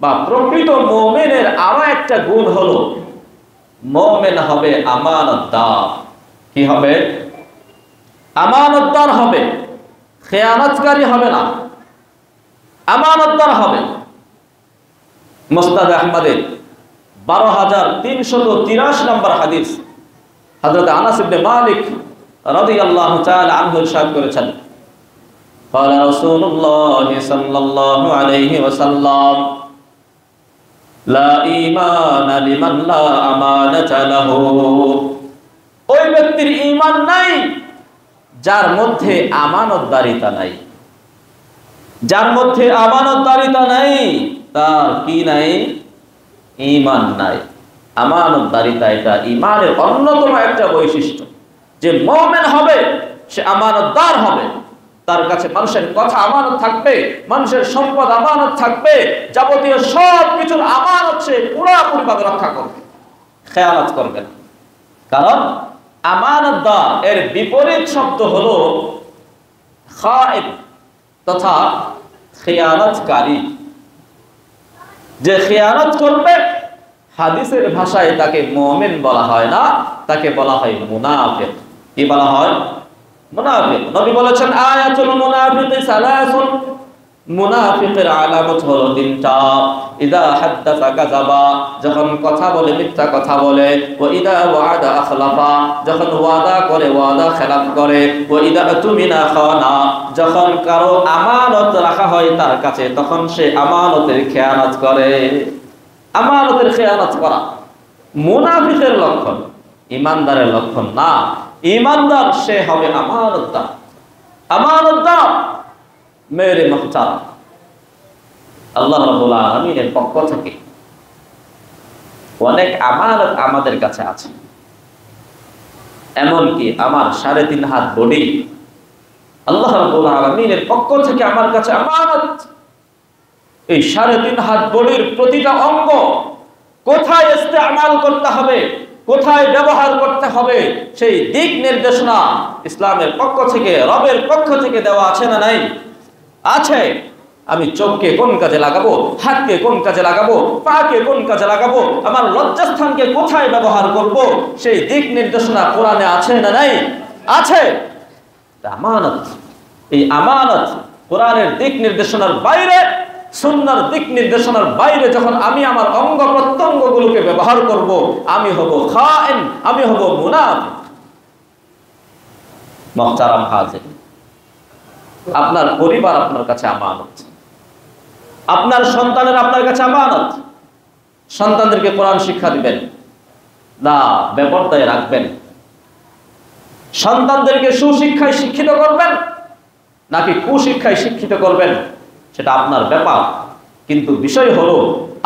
বা প্রকৃত মুমিনের আরো একটা গুণ হলো মুমিন হবে আমানতদার। কি হবে? আমানতদার হবে, খেয়ানতকারী হবে না, আমানতদার হবে। মুসনাদ আহমদের ১২,৩৮৩ নম্বর হাদিস, হযরত আনাস ইবনে মালিক রাদিয়াল্লাহু তাআলা আনহু ইরশাদ করেছেন, قال رسول الله صلى الله عليه وسلم لا ঈমান লিমান লা আমানাতা লাহু। ওই ব্যক্তির ঈমান নাই যার মধ্যে আমানতদারিতা নাই। যার মধ্যে আমানতদারিতা নাই তার কি নাই? ঈমান নাই। আমানতদারিতা এটা ঈমানের অন্যতম একটা বৈশিষ্ট্য। যে মুমিন হবে সে আমানতদার হবে, তার কাছে মানুষের কথা আমানত থাকবে, মানুষের সম্পদ আমানত থাকবে, যাবতীয় সব কিছুর আমানত সে পুরোপুরিভাবে রক্ষা করবে, খেয়ানত করবে না। কারণ আমানতদার এর বিপরীত শব্দ হলো খায়েন তথা খেয়ানতকারী। যে খেয়ানত করবে হাদিসের ভাষায় তাকে মুমিন বলা হয় না, তাকে বলা হয় মুনাফিক। কি বলা হয়? মুনাফিক। নবী বলেছেন আয়াতুল মুনাফিকি সালাসুন, মুনাফিকের আলামত হলো তিনটা। ইদা হাদাসা কাযাবা, যখন কথা বলে মিথ্যা কথা বলে। ওয়া ইদা ওয়াদা আখলাফা, যখন ওয়াদা করে ওয়াদা খেলাফ করে। ওয়া ইদা তুমিনা খানা, যখন কারো আমানত রাখা হয় তার কাছে তখন সে আমানতের খেয়ানত করে। আমানতের খেয়ানত করা মুনাফিকের লক্ষণ, ঈমানদারের লক্ষণ না। ঈমানদার সে হবে আমানতদার। আমানতদার মেরে মুহতারাম, আল্লাহ রাব্বুল আলামিনের পক্ষ থেকে অনেক আমানত আমাদের কাছে আছে। এমনকি আমার 3.5 হাত বডি আল্লাহ রাব্বুল আলামিনের পক্ষ থেকে আমার কাছে আমানত। এই 3.5 হাত বডির প্রতিটা অঙ্গ কোথায় ইস্তেমাল করতে হবে, কোথায় ব্যবহার করতে হবে, সেই দিক নির্দেশনা ইসলামের পক্ষ থেকে, রবের পক্ষ থেকে দেওয়া আছে না নাই? আছে। আমি চোখকে কোন কাজে লাগাবো, হাতকে কোন কাজে লাগাবো, পাকে কোন কাজে লাগাবো, আমার লজ্জাস্থানকে কোথায় ব্যবহার করব, সেই দিক নির্দেশনা কোরআনে আছে না নাই? আছে। আমানত, এই আমানত কোরআনের দিক নির্দেশনার বাইরে, সুন্নাহর দিক নির্দেশনার বাইরে যখন আমি আমার অঙ্গ প্রত্যঙ্গগুলোকে ব্যবহার করব, আমি হব খায়েন, আমি হব মুনাফিক। মুহতারাম হাজির, আপনার পরিবার আপনার কাছে আমানত, আপনার সন্তানের আপনার কাছে আমানত। সন্তানদেরকে কোরআন শিক্ষা দিবেন না বেপরদায় রাখবেন? সন্তানদেরকে সুশিক্ষায় শিক্ষিত করবেন নাকি কুশিক্ষায় শিক্ষিত করবেন সেটা আপনার ব্যাপার। কিন্তু বিষয় হলো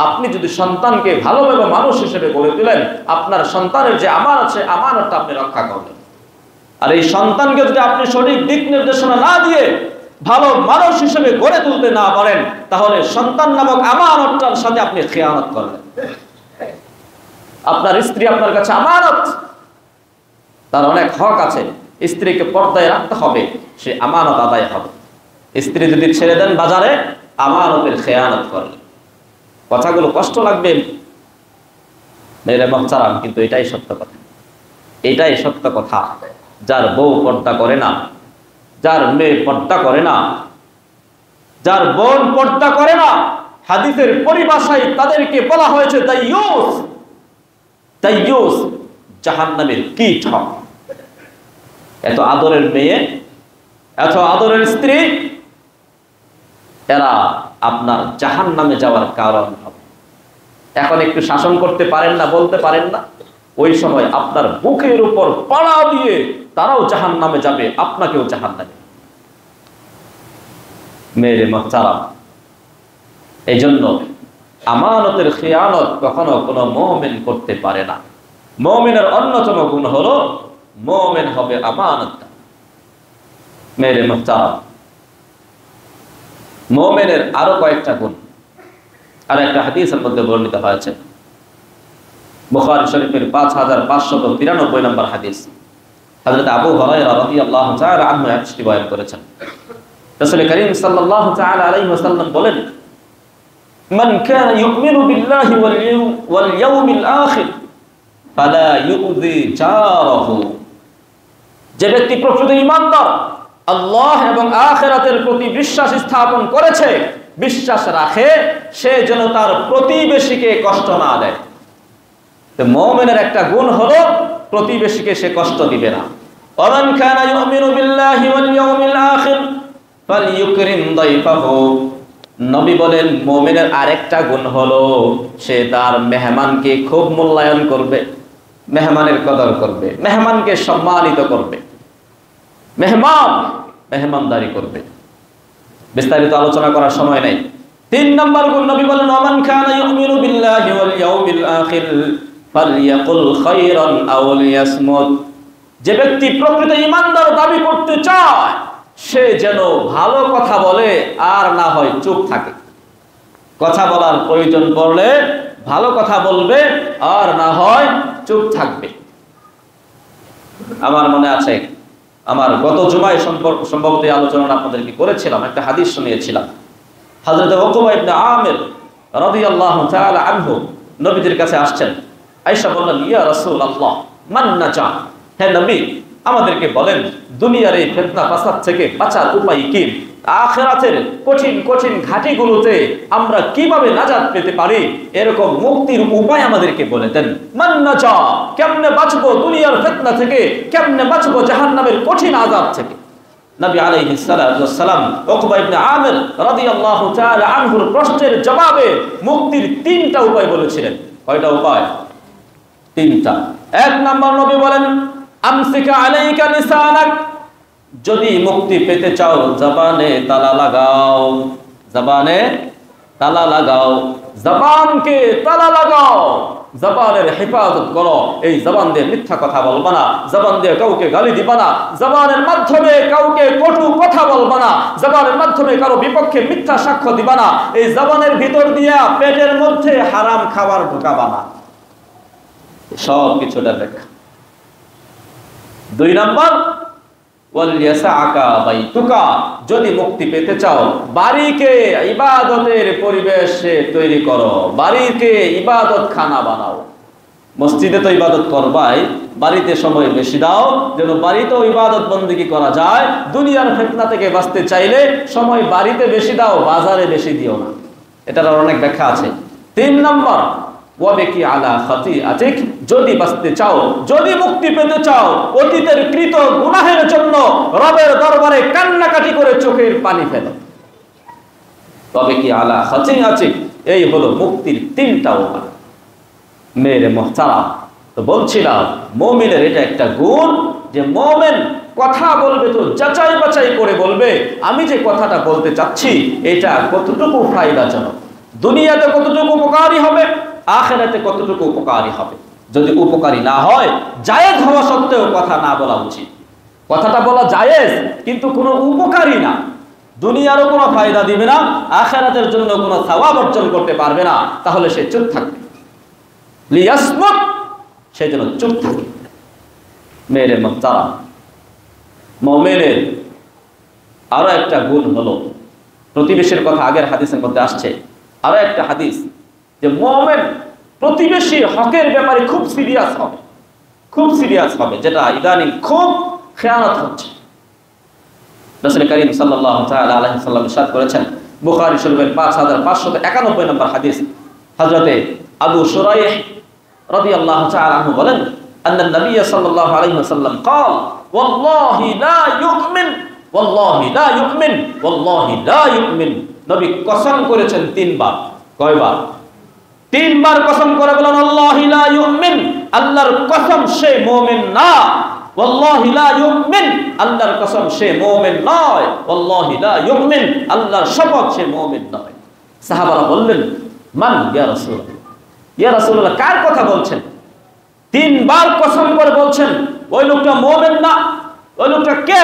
আপনি যদি সন্তানকে ভালোভাবে মানুষ হিসেবে গড়ে তোলেন, আপনার সন্তানের যে আমানত আছে আমানতটা আপনি রক্ষা করবেন। আর এই সন্তানকে যদি আপনি সঠিক দিক নির্দেশনা না দিয়ে ভালো মানুষ হিসেবে গড়ে তুলতে না পারেন, তাহলে সন্তান নামক আমানতটার সাথে আপনি খেয়ানত করলেন। আপনার স্ত্রী আপনার কাছে আমানত, তার অনেক হক আছে, স্ত্রীকে পর্দায় রাখতে হবে, সে আমানত আদায় হবে। স্ত্রী যদি ছেড়ে দেন বাজারে, আমানতের খেয়ানত করলে। কথাগুলো কষ্ট লাগবে মেরে মহতারাম, কিন্তু এটাই সত্য কথা। এটাই সত্য কথা। যার বউ পর্দা করে না, যার মেয়ে পর্দা করে না, যার বোন পর্দা করে না, হাদিসের পরিভাষায় তাদেরকে বলা হয়েছে দাইয়ুস। দাইয়ুস জাহান্নামের কীট। এত আদরের মেয়ে, এত আদরের স্ত্রী, এরা আপনার জাহান্নামে যাওয়ার কারণ হবে। এখন একটু শাসন করতে পারেন না, বলতে পারেন না, ওই সময় আপনার বুকের উপর পাড়া দিয়ে তারাও জাহান্নামে যাবে, আপনাকেও জাহান্নামে। মেরে মুহতারাম, এই জন্য আমানতের খিয়ানত কখনো কোনো মুমিন করতে পারে না। মুমিনের অন্যতম গুণ হলো মুমিন হবে আমানতদার। মেরে মুহতারাম, মুমিনের আরো কয়েকটা গুণ আর একটা হাদিসের মধ্যে বর্ণিত হয়েছে। বুখারী শরীফের 5593 নম্বর হাদিস। হযরত আবু হুরায়রা রাদিয়াল্লাহু তাআলা আনহু হাদিসটি বয়ান করেছেন। রাসূল করিম সাল্লাল্লাহু তাআলা আলাইহি ওয়াসাল্লাম বলেন, মান কানা ইউমিনু বিল্লাহি ওয়াল ইয়াউমিল আখির ফালা ইউযি জারাহু। যে ব্যক্তি প্রকৃত ঈমানদার, আল্লাহ এবং আখিরাতের প্রতি বিশ্বাস স্থাপন করেছে, বিশ্বাস রাখে, সে যেন তার প্রতিবেশীকে কষ্ট না দেয়। তো মুমিনের একটা গুণ হলো প্রতিবেশীকে সে কষ্ট দিবে না। ওয়ামান কানা ইউমিনু বিল্লাহি ওয়াল ইয়াউমিল আখির ফালইউকরিম দাইফাহু। নবী বলেন মুমিনের আরেকটা গুণ হলো সে তার মেহমানকে খুব মূল্যায়ন করবে, মেহমানের কদর করবে, মেহমানকে সম্মানিত করবে, মেহমানদারি করবে। বিস্তারিত আলোচনা করার সময় নেই। 3 নম্বর গুণ নবী বলেন, ওয়ামান কানা ইউমিনু বিল্লাহি ওয়াল ইয়াউমিল আখির ফালইয়াকুল খায়রান আও লিয়াসমুত। যে ব্যক্তি প্রকৃত ঈমানদার দাবি করতে চায়, সে যেন ভালো কথা বলে আর না হয় চুপ থাকে। কথা বলার প্রয়োজন পড়লে ভালো কথা বলবে, আর না হয় চুপ থাকবে। আমার মনে আছে, আমার গত জুমায় সম্ভবত এই আলোচনা আপনাদেরকে করেছিলাম, একটা হাদিস শুনিয়েছিলাম। হযরত উকবা ইবনে আমির রাদিয়াল্লাহু তাআলা আনহু নবীজির কাছে আসছেন। আয়েশা বললেন, ইয়া রাসূলুল্লাহ মান নাজা, হে নবী আমাদেরকে বলেন দুনিয়ার এই ফিতনা ফাসাদ থেকে বাঁচার উপায় কি? আখিরাতের কঠিন কঠিন ঘাটিগুলোতে আমরা কিভাবে নাজাত পেতে পারি? এরকম মুক্তির উপায় আমাদেরকে বলে দেন। মান নাজা, কেমনে বাঁচবো দুনিয়ার ফিতনা থেকে, কেমনে বাঁচবো জাহান্নামের কঠিন আযাব থেকে? নবী আলাইহিস সালাতু ওয়াস সালাম উকবা ইবনে আমির রাদিয়াল্লাহু তাআলা আনহুর প্রশ্নের জবাবে মুক্তির 3টা উপায় বলেছিলেন। কয়টা উপায়? 3টা। 1 নাম্বার নবী বলেন, আমসিকা আলাইকা লিসানাক। যদি মুক্তি পেতে চাও জবানে তালা লাগাও, জবানে তালা লাগাও, জবানকে তালা লাগাও, জবানের হেফাজত করো। এই জবান দিয়ে মিথ্যা কথা বলবা না, জবান দিয়ে কাউকে গালি দিবা না, জবানের মাধ্যমে কাউকে কটু কথা বলবা না, জবানের মাধ্যমে কারো বিপক্ষে মিথ্যা সাক্ষ্য দিবা না, এই জবানের ভিতর দিয়া পেটের মধ্যে হারাম খাবার ঢুকাবা না। সব কিছুটা ব্যাখ্যা। 2 নাম্বার, ওয়ালিয়াসাকা বাইতুকা। যদি মুক্তি পেতে চাও বাড়িকে ইবাদতের পরিবেশে তৈরি করো, বাড়িকে ইবাদত খানা বানাও। মসজিদে তো ইবাদত করবাই, বাড়িতে সময় বেশি দাও, যেন বাড়িতেও ইবাদত বন্দেগী করা যায়। দুনিয়ার ফিতনা থেকে বাঁচতে চাইলে সময় বাড়িতে বেশি দাও, বাজারে বেশি দিও না। এটার অনেক ব্যাখ্যা আছে। 3 নম্বর, ওয়াবিকি আলা খাতিআতিক। যদি বাঁচতে চাও, যদি মুক্তি পেতে চাও, অতীতের কৃত গুনাহের জন্য রবের দরবারে কান্নাকাটি করে চোখের পানি ফেলো। ওয়াবিকি আলা খাতিআতিক, এই হলো মুক্তির 3টা উপায়। মেরে মুহতারাম, তো বলছিলাম মুমিনের এটা একটা গুণ যে মুমিন কথা বলবে তো যাচাই বাছাই করে বলবে, আমি যে কথাটা বলতে চাচ্ছি এটা কতটুকু ফায়দাজনক, দুনিয়াতে কতটুকু উপকারী হবে, আখিরাতে কতটুকু উপকারী হবে। যদি উপকারী না হয়, জায়েজ হওয়া সত্ত্বেও কথা না বলা উচিত। কথাটা বলা জায়েজ, কিন্তু কোনো উপকারী না, দুনিয়ারও কোনো ফায়দা দিবে না, আখিরাতের জন্য কোনো সওয়াব অর্জন করতে পারবে না, তাহলে সে চুপ থাকবে। লিয়াসমুত, সে যেন চুপ থাকে। মেরে মুহতারাম, মুমিনের আরো একটা গুণ হলো প্রতিবেশীর কথা আগের হাদিসের মধ্যে আসছে। আরো একটা হাদিস যে মুমিন প্রতিবেশীর হকের ব্যাপারে খুব সিরিয়াস হবে, যেটা ইদানিং খুব খেয়ানত হচ্ছে। রাসূল করিম সাল্লাল্লাহু তাআলা আলাইহি ওয়াসাল্লাম ইরশাদ করেছেন, বুখারী শরীফের 5591 নম্বর হাদিস, হযরতে আবু শুরাইহ রাদিয়াল্লাহু তাআলা আনহু বলেন, আন্না নবী সাল্লাল্লাহু আলাইহি ওয়াসাল্লাম قال ওয়াল্লাহি লা ইউমিন ওয়াল্লাহি লা ইউমিন ওয়াল্লাহি লা ইউমিন। নবী কসম করেছেন 3 বার। কয়বার? 3 বার কসম করে বলেন আল্লাহি লা ইউমিন, আল্লাহর কসম সে মুমিন না। ওয়াল্লাহি লা ইউমিন, আল্লাহর কসম সে মুমিন নয়। ওয়াল্লাহি লা ইউমিন, আল্লাহর শপথ সে মুমিন নয়। সাহাবারা বললেন, মান ইয়া রাসূলুল্লাহ, ইয়া রাসূলুল্লাহ কার কথা বলছেন? 3 বার কসম করে বলছেন ওই লোকটা মুমিন না। ওই লোকটা কে?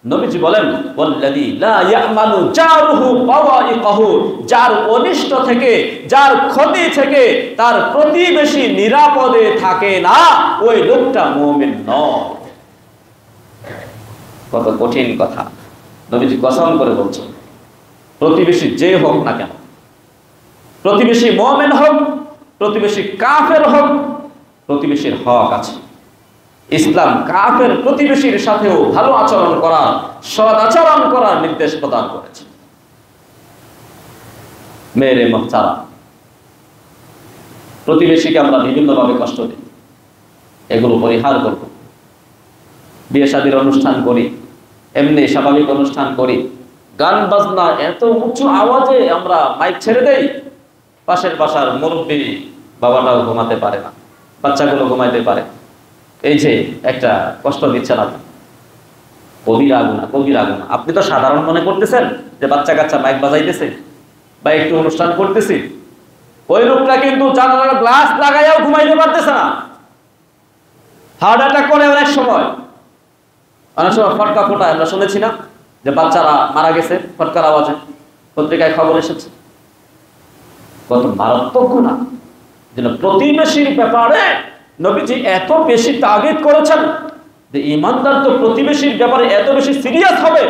নবীজি বলেন, ওয়াল্লাযী লা ইয়ামানু জারুহু বাওয়াইকাহু, যার অনিষ্ট থেকে, যার ক্ষতি থেকে তার প্রতিবেশী নিরাপদে থাকে না, ওই লোকটা মুমিন নয়। কত কঠিন কথা। নবীজি কসম করে বলছেন, প্রতিবেশী যে হোক না কেন, প্রতিবেশী মুমিন হোক, প্রতিবেশী কাফের হোক, প্রতিবেশীর হক আছে। ইসলাম কাফের প্রতিবেশীর সাথেও ভালো আচরণ করার, সৎ আচরণ করার নির্দেশ প্রদান করেছে। মেরে মুহতারাম, প্রতিবেশীকে আমরা বিভিন্নভাবে কষ্ট দিই, এগুলো পরিহার করব। বিয়ে শাদীর অনুষ্ঠান করি, এমনি স্বাভাবিক অনুষ্ঠান করি, গান বাজনা এত উঁচু আওয়াজে আমরা মাইক ছেড়ে দেই, পাশের বাসার মুরব্বী বাবাটাও ঘুমাতে পারে না, বাচ্চাগুলো ঘুমাইতে পারে। এই যে একটা কষ্ট দিচ্ছেন আপনি, কবিরা গুনাহ, কবিরা গুনাহ। আপনি তো সাধারণ মনে করতেছেন যে বাচ্চা কাচ্চা মাইক বাজাইতেছে বা একটু অনুষ্ঠান করতেছি, ওই লোকটা কিন্তু জানালার গ্লাস লাগাইয়াও ঘুমাইতে পারতেছে না, হার্ট অ্যাটাক করে অনেক সময় ফটকা ফোটায়। আমরা শুনেছি না যে বাচ্চারা মারা গেছে ফটকার আওয়াজে, পত্রিকায় খবর এসেছে। কত মারাত্মক গুনাহ। যেন প্রতিবেশীর ব্যাপারে নবীজি এত বেশি তাগিদ করেছেন যে ঈমানদার তো প্রতিবেশীর ব্যাপারে এত বেশি সিরিয়াস হবে।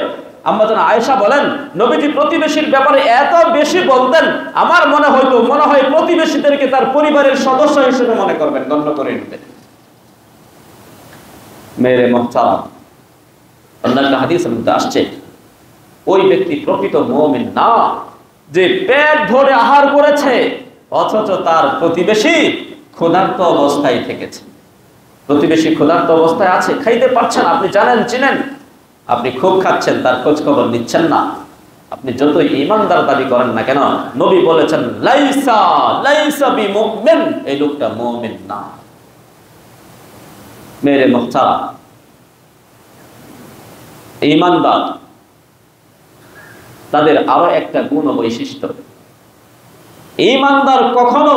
আম্মা জান আয়েশা বলেন, নবীজি প্রতিবেশীর ব্যাপারে এত বেশি বলতেন, আমার মনে হয় প্রতিবেশীদেরকে তার পরিবারের সদস্য হিসেবে মনে করবেন, গণ্য করে নেবেন। মেরে মুহতারাম, অন্য হাদিসের মধ্যে আসছে, ওই ব্যক্তি প্রকৃত মুমিন না যে পেট ভরে আহার করেছে অথচ তার প্রতিবেশী ক্ষুধার্ত অবস্থায় থেকেছে। প্রতিবেশী ক্ষুধার্ত অবস্থায় আছে, খাইতে পারছেন, আপনি জানেন চিনেন, আপনি খুব খাচ্ছেন, তার খোঁজ খবর নিচ্ছেন না। আপনি যতই ঈমানদার দাবি করেন না কেন, নবী বলেছেন লাইসা বিমুমিন, এই লোকটা মুমিন না। মেরে মুহতারাম, ঈমানদার তাদের আরো একটা গুণ ও বৈশিষ্ট্য, ঈমানদার কখনো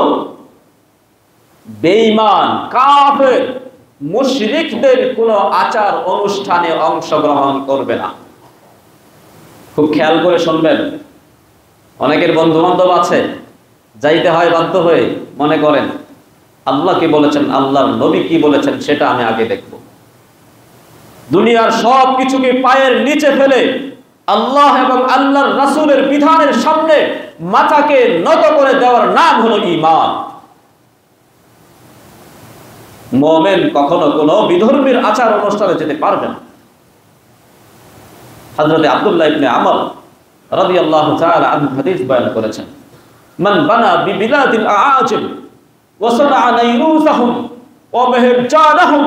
বেঈমান, কাফের, মুশরিকদের কোনো আচার অনুষ্ঠানে অংশগ্রহণ করবে না। খুব খেয়াল করে শুনবেন। অনেকের বন্ধু বান্ধব আছে, যাইতে হয় বাধ্য হয়ে, মনে করেন আল্লাহ কি বলেছেন, আল্লাহর নবী কি বলেছেন সেটা আমি আগে দেখব। দুনিয়ার সব কিছুকে পায়ের নিচে ফেলে আল্লাহ এবং আল্লাহর রাসূলের বিধানের সামনে মাথাকে নত করে দেওয়ার নাম হলো ঈমান। মুমিন কখনো কোনো বিধর্মীর আচার অনুষ্ঠানে যেতে পারবে না। হযরত আব্দুল্লাহ ইবনে আমর রাদিয়াল্লাহু তাআলা আনহু হাদিস বয়ান করেছেন, মান বানা বিবিলাদিল আআজিম ওয়া সানাআ নাইরুজাহুম ওয়া মাহজানাহুম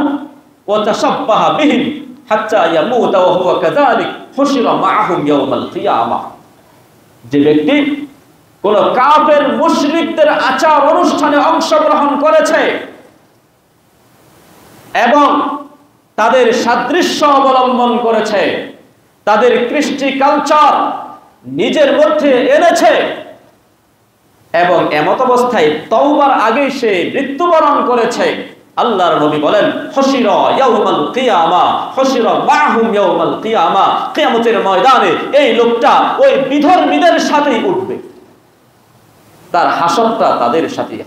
ওয়া তাশাব্বাহা বিহিম হাত্তা ইয়ামুতা ওয়া হুয়া কাযালিক হুশিরা মাআহুম ইয়াওমাল কিয়ামাহ। যে ব্যক্তি কোন কাফের মুশরিকদের আচার অনুষ্ঠানে অংশগ্রহণ করেছে এবং তাদের সাদৃশ্য অবলম্বন করেছে, তাদের কৃষ্টি কালচার নিজের মধ্যে এনেছে এবং এমত অবস্থায় তওবার আগে সে মৃত্যুবরণ করেছে, আল্লাহর নবী বলেন হুশিরা ইয়াউমাল কিয়ামা, হুশিরা মাআহুম ইয়াউমাল কিয়ামা, কিয়ামতের ময়দানে এই লোকটা ওই বিধর্মীদের সাথেই উঠবে, তার হাসরটা তাদের সাথেই।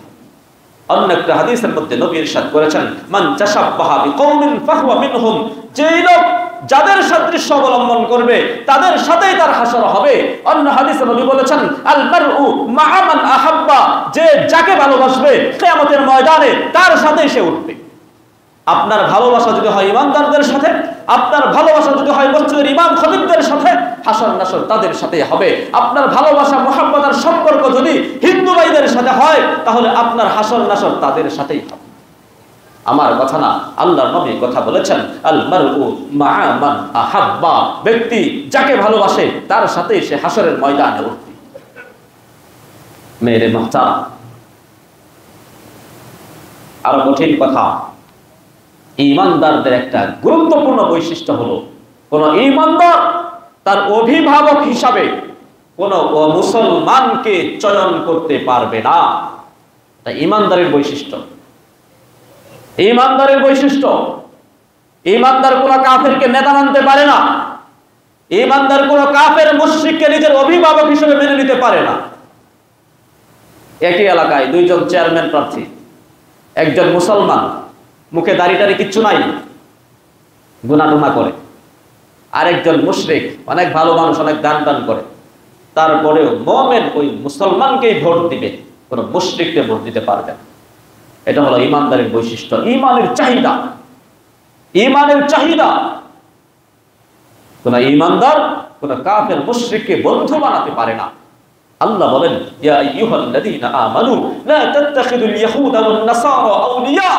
অন্য একটা হাদিসের মধ্যে নবী ইরশাদ করেছেন, মান তাশাব্বাহা বিকওমিন ফাহুয়া মিনহুম, যে লোক যাদের সাদৃশ্য অবলম্বন করবে তাদের সাথেই তার হাসর হবে। অন্য হাদিসে নবী বলেছেন, আল মারউ মা'a মান আহাব্বা, যে যাকে ভালোবাসবে কিয়ামতের ময়দানে তার সাথেই সে উঠবে। আপনার ভালোবাসা যদি হয় ইমানদারদের সাথে, আপনার ভালোবাসা যদি হয় মসজিদের ইমাম খতিবদের সাথে, হাসর নাসর তাদের সাথেই হবে। আপনার ভালোবাসা মুহাব্বত আর সম্পর্ক যদি হিন্দু ভাইদের সাথে হয়, তাহলে আপনার হাসর নাসর তাদের সাথেই হবে। আমার কথা না, আল্লাহর নবী কথা বলেছেন, আল মারউ মা'a মান আহাব্বা, ব্যক্তি যাকে ভালোবাসে তার সাথেই সে হাসরের ময়দানে উঠবে। মেরে মুহতারাম, আরো কঠিন কথা, ঈমানদারদের একটা গুরুত্বপূর্ণ বৈশিষ্ট্য হলো, কোন ঈমানদার তার অভিভাবক হিসাবে কোন মুসলমানকে চয়ন করতে পারবে না। এটা ঈমানদারের বৈশিষ্ট্য। ঈমানদারের বৈশিষ্ট্য, ঈমানদার কোন কাফেরকে নেতা মানতে পারে না। ঈমানদার কোন কাফের মুশরিককে নিজের অভিভাবক হিসেবে মেনে নিতে পারে না। একই এলাকায় দুইজন চেয়ারম্যান প্রার্থী, একজন মুসলমান, মুখে দাড়ি কিচ্ছু নাই, গুনাহ করে, আরেকজন মুশরিক, অনেক ভালো মানুষ, অনেক দান দান করে, তারপরেও মুমিন ওই মুসলমানকেই ভোট দিবে, কোন মুশরিককে ভোট দিতে পারবে না। এটা হলো ঈমানদারের বৈশিষ্ট্য, ঈমানের চাহিদা। ঈমানের চাহিদা, কোন ঈমানদার কোন কাফের মুশরিককে বন্ধু বানাতে পারে না। আল্লাহ বলেন, ইয়া আইয়ুহাল্লাযীনা আমানু লা তাত্তাখিযুল ইয়াহুদা ওয়ান নাসারা আউলিয়া,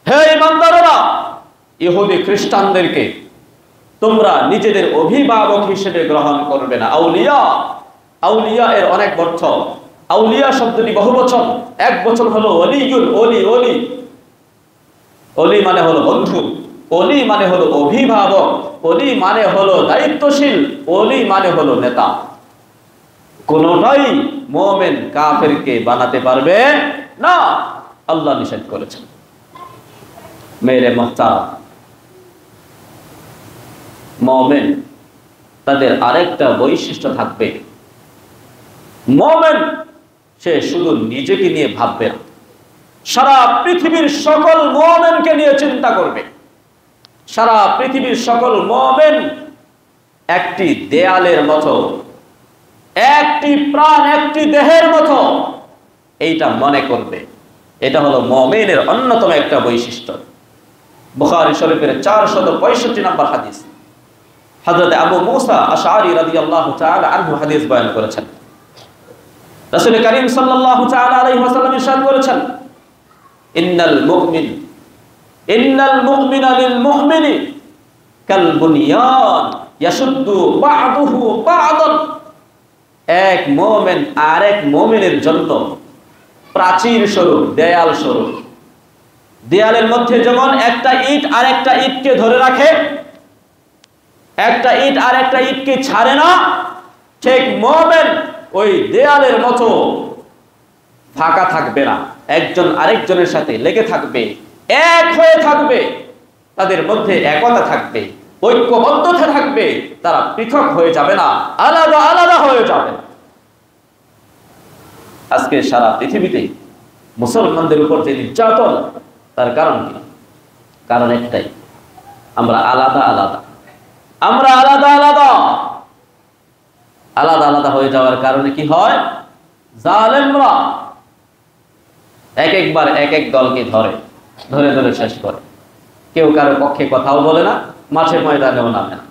হে ঈমানদাররা, ইহুদি খ্রিস্টানদেরকে তোমরা নিজেদের অভিভাবক হিসেবে গ্রহণ করবে না। আউলিয়া, আউলিয়া এর অনেক অর্থ। আউলিয়া শব্দটি বহুবচন, এক বচন হলো ওলিয়ুল, ওলি, ওলি, ওলি মানে হলো বন্ধু, ওলি মানে হলো অভিভাবক, ওলি মানে হলো দায়িত্বশীল, ওলি মানে হলো নেতা। কোনটাই মুমিন কাফেরকে বানাতে পারবে না, আল্লাহ নিষেধ করেছেন। মেরে মুহতারাম, মুমিন তাদের আরেকটা বৈশিষ্ট্য থাকবে, মুমিন সে শুধু নিজেকে নিয়ে ভাববে না, সারা পৃথিবীর সকল মুমিনকে নিয়ে চিন্তা করবে। সারা পৃথিবীর সকল মুমিন একটি দেয়ালের মতো, একটি প্রাণ, একটি দেহের মতো, এইটা মনে করবে। এটা হলো মুমিনের অন্যতম একটা বৈশিষ্ট্য। বুখারী শরীফের 465 নম্বর হাদিস, হযরত আবু মুসা আশআরী রাদিয়াল্লাহু তাআলা আনহু হাদিস বয়ান করেছেন। রাসূল করিম সাল্লাল্লাহু তাআলা আলাইহি ওয়াসাল্লাম ইরশাদ করেছেন, ইন্নাল মুমিনা লিল মুমিনি কাল বুনিয়ান ইয়াশুদ্দু বা'দুহু বা'দান, এক মুমিন আরেক মুমিনের জন্য প্রাচীর স্বরূপ, দেয়াল স্বরূপ। দেয়ালের মধ্যে যেমন একটা ইট আরেকটা ইটকে ধরে রাখে, একটা ইট আরেকটা ইটকে ছাড়ে না, ঠিক মুমিন ওই দেয়ালের মতো ফাঁকা থাকবে না, একজন আরেকজনের সাথে লেগে থাকবে, এক হয়ে থাকবে, তাদের মধ্যে একতা থাকবে, ঐক্যবদ্ধতা থাকবে, তারা পৃথক হয়ে যাবে না, আলাদা আলাদা হয়ে যাবে না। আজকে সারা পৃথিবীতে মুসলমানদের উপর যে নির্যাতন, তার কারণ কি? কারণ একটাই, আমরা আলাদা আলাদা, আমরা আলাদা আলাদা। আলাদা আলাদা হয়ে যাওয়ার কারণে কি হয়? জালেমরা এক একবার এক এক দলকে ধরে ধরে ধরে শেষ করে। কেউ কারো পক্ষে কথাও বলে না, মাঠে ময়দানেও নামে না,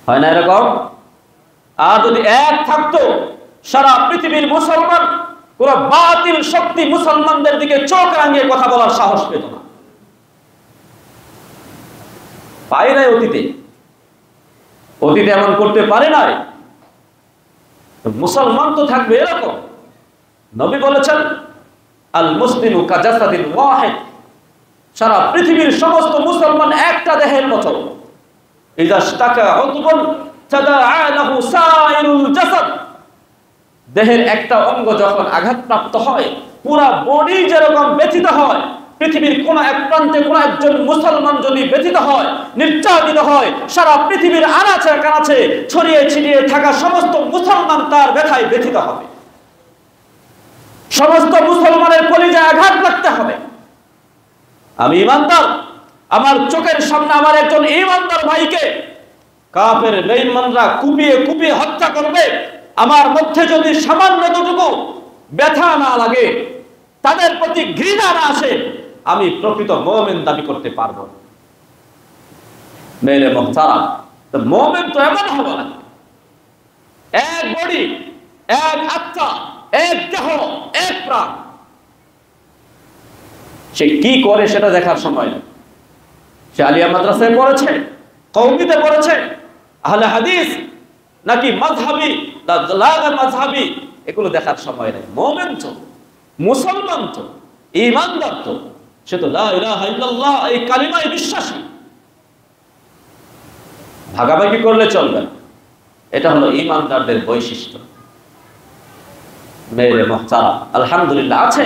হয় না এরকম? আর যদি এক থাকতো সারা পৃথিবীর মুসলমান, কোন বাতিল শক্তি মুসলমানদের দিকে চোখ রাঙিয়ে কথা বলার সাহস পেত না। পায় নাই অতীতে, অতীতে এমন করতে পারে নাই। মুসলমান তো থাকবে এরকম। নবী বলেছেন, আল মুসলিমু কাজাসাদিন ওয়াহিদ, সারা পৃথিবীর সমস্ত মুসলমান একটা দেহের মতো। ইযা ইশতাকা উযবুন তাদাআ লাহু সাইরুল জাসাদ, দেহের একটা অঙ্গ যখন আঘাতপ্রাপ্ত হয়, পুরা বডি যেরকম ব্যথিত হয়, পৃথিবীর কোন এক প্রান্তে কোন একজন মুসলমান যদি ব্যথিত হয়, নির্যাতিত হয়, সারা পৃথিবীর আনাচে কানাচে ছড়িয়ে ছিটিয়ে থাকা সমস্ত মুসলমান তার ব্যথায় ব্যথিত হবে। সমস্ত মুসলমানের কলিজায় আঘাত লাগতে হবে। আমি ঈমানদার, আমার চোখের সামনে আমার একজন ঈমানদার ভাইকে কাফের বেঈমানরা কুপিয়ে কুপিয়ে হত্যা করবে, আমার মধ্যে যদি সামান্যতটুকু ব্যথা না লাগে, তাদের প্রতি ঘৃণা না আসে, আমি প্রকৃত মুমিন দাবি করতে পারবো না। মেরে মুহতারাম, তো মুমিন তো এমন হবে না, এক বডি, এক আত্মা, এক দেহ, এক প্রাণ। সে কি করে সেটা দেখার সময় নেই। সে আলিয়া মাদ্রাসায় পড়েছে, কওমিতে পড়েছে, আহলে হাদিস নাকি মাযহাবি, লাগান মাযহাবি, এগুলো দেখার সময় নেই। মুমিন তো, মুসলমান তো, ঈমানদার তো, সে তো লা ইলাহা ইল্লাল্লাহ এই কালিমায় বিশ্বাসী। ভাগাভাগি করলে চলবে না, এটা হলো ঈমানদারদের বৈশিষ্ট্য। মেরে মুহতারাম, আলহামদুলিল্লাহ আছে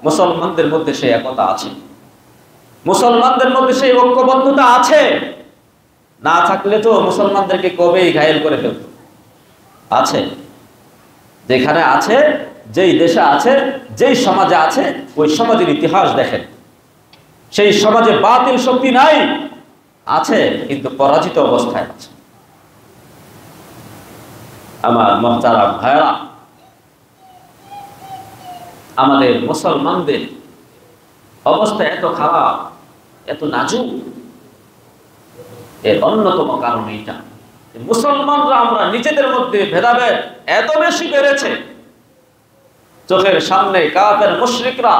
মুসলমানদের মধ্যে সেই একতা আছে, মুসলমানদের মধ্যে সেই ঐক্যবদ্ধতা আছে। না থাকলে তো মুসলমানদেরকে কবেই ঘায়েল করে ফেলত। আছে, যেখানে আছে, যেই দেশে আছে, যেই সমাজে আছে, ওই সমাজের ইতিহাস দেখেন, সেই সমাজে বাতিল শক্তি নাই, আছে কিন্তু পরাজিত অবস্থায় আছে। আমার মুহতারাম ভাইরা, আমাদের মুসলমানদের অবস্থা এত খারাপ, এত নাজুক, এর অন্যতম কারণ এইটা, মুসলমানরা আমরা নিজেদের মধ্যে ভেদাভেদ এত বেশি বেড়েছে, চোখের সামনে কাফের মুশরিকরা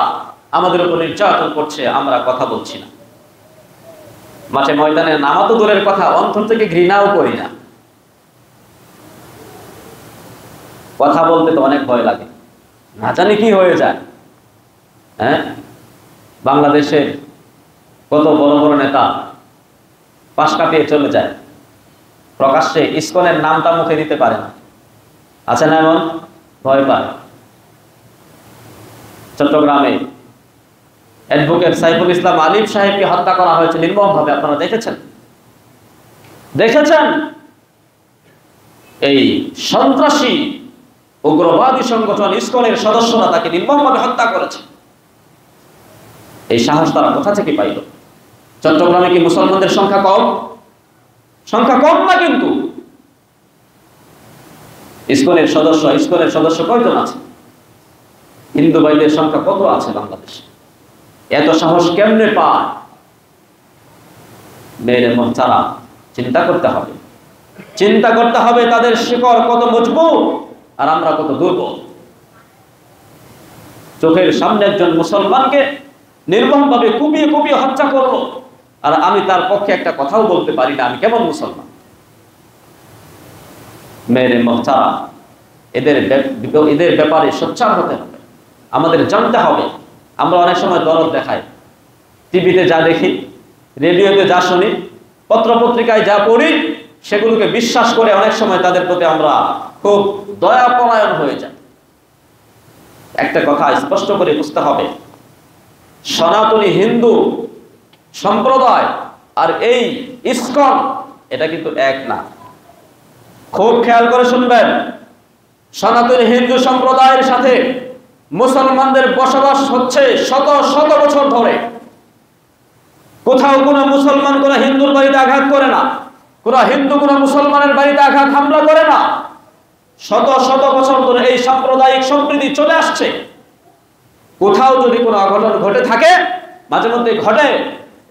আমাদের উপর নির্যাতন করছে, আমরা কথা বলছি না। মাঠে ময়দানে নামা তো দূরের কথা, অন্তর থেকে ঘৃণাও করি না। কথা বলতে তো অনেক ভয় লাগে, না জানি কি হয়ে যায়। হ্যাঁ, বাংলাদেশের কত বড় বড় নেতা পাশ কাটিয়ে চলে যায়, প্রকাশ্যে ইসকনের নামটা মুখে দিতে পারে না, আছে না এমন? ভয় পায়। চট্টগ্রামে অ্যাডভোকেট সাইফুল ইসলাম আলিফ সাহেবকে হত্যা করা হয়েছে নির্মমভাবে, আপনারা দেখেছেন? দেখেছেন? এই সন্ত্রাসী উগ্রবাদী সংগঠন ইসকনের সদস্যরা তাকে নির্মমভাবে হত্যা করেছে। এই সাহস তারা কোথা থেকে পাইল? চট্টগ্রামে কি মুসলমানদের সংখ্যা কম? সংখ্যা কম না, কিন্তু ইসকনের সদস্য কয়জন আছে? হিন্দু ভাইদের সংখ্যা কত আছে বাংলাদেশে? এত সাহস কেমনে পায়? মেরে মুহতারাম, চিন্তা করতে হবে, চিন্তা করতে হবে তাদের শিকড় কত মজবুত আর আমরা কত দুর্বল। চোখের সামনে একজন মুসলমানকে নির্মমভাবে কুপিয়ে কুপিয়ে হত্যা করলো, আর আমি তার পক্ষে একটা কথাও বলতে পারি না, আমি কেমন মুসলমান? মেরে মুহতারাম, এদের ব্যাপারে সোচ্চার হতে হবে, আমাদের জানতে হবে। আমরা অনেক সময় দরদ দেখাই, টিভিতে যা দেখি, রেডিওতে যা শুনি, পত্রপত্রিকায় যা পড়ি, সেগুলোকে বিশ্বাস করে অনেক সময় তাদের প্রতি আমরা খুব দয়াপরায়ণ হয়ে যাই। একটা কথা স্পষ্ট করে বুঝতে হবে, সনাতনী হিন্দু সম্প্রদায় আর এই ইসকন এটা কিন্তু এক না। খুব খেয়াল করে শুনবেন, সনাতনী হিন্দু সম্প্রদায়ের সাথে মুসলমানদের বসবাস হচ্ছে শত শত বছর ধরে। কোথাও কোনো মুসলমান কোনো হিন্দুর বাড়িতে আঘাত করে না, কোনো হিন্দু কোনো মুসলমানের বাড়িতে আঘাত হামলা করে না। শত শত বছর ধরে এই সাম্প্রদায়িক সম্প্রীতি চলে আসছে। কোথাও যদি কোনো অঘটন ঘটে থাকে, মাঝে মধ্যে ঘটে,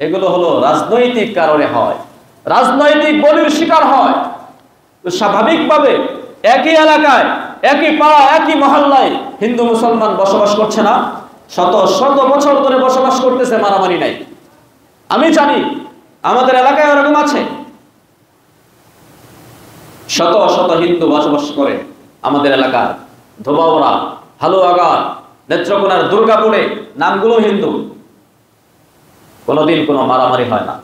এগুলো হলো রাজনৈতিক কারণে হয়, রাজনৈতিক বলির শিকার হয়। তো স্বাভাবিকভাবে একই এলাকায়, একই পাড়া, একই মহল্লায় হিন্দু মুসলমান বসবাস করছে না? শত শত বছর ধরে বসবাস করতেছে, মারামারি নাই। আমি জানি আমাদের এলাকায় ওরকম আছে, শত শত হিন্দু বসবাস করে আমাদের এলাকার ধোবাউড়া, হালুয়াঘাট, নেত্রকোনার দুর্গাপুরে, নামগুলো হিন্দু, কোনোদিন কোনো মারামারি হয় না।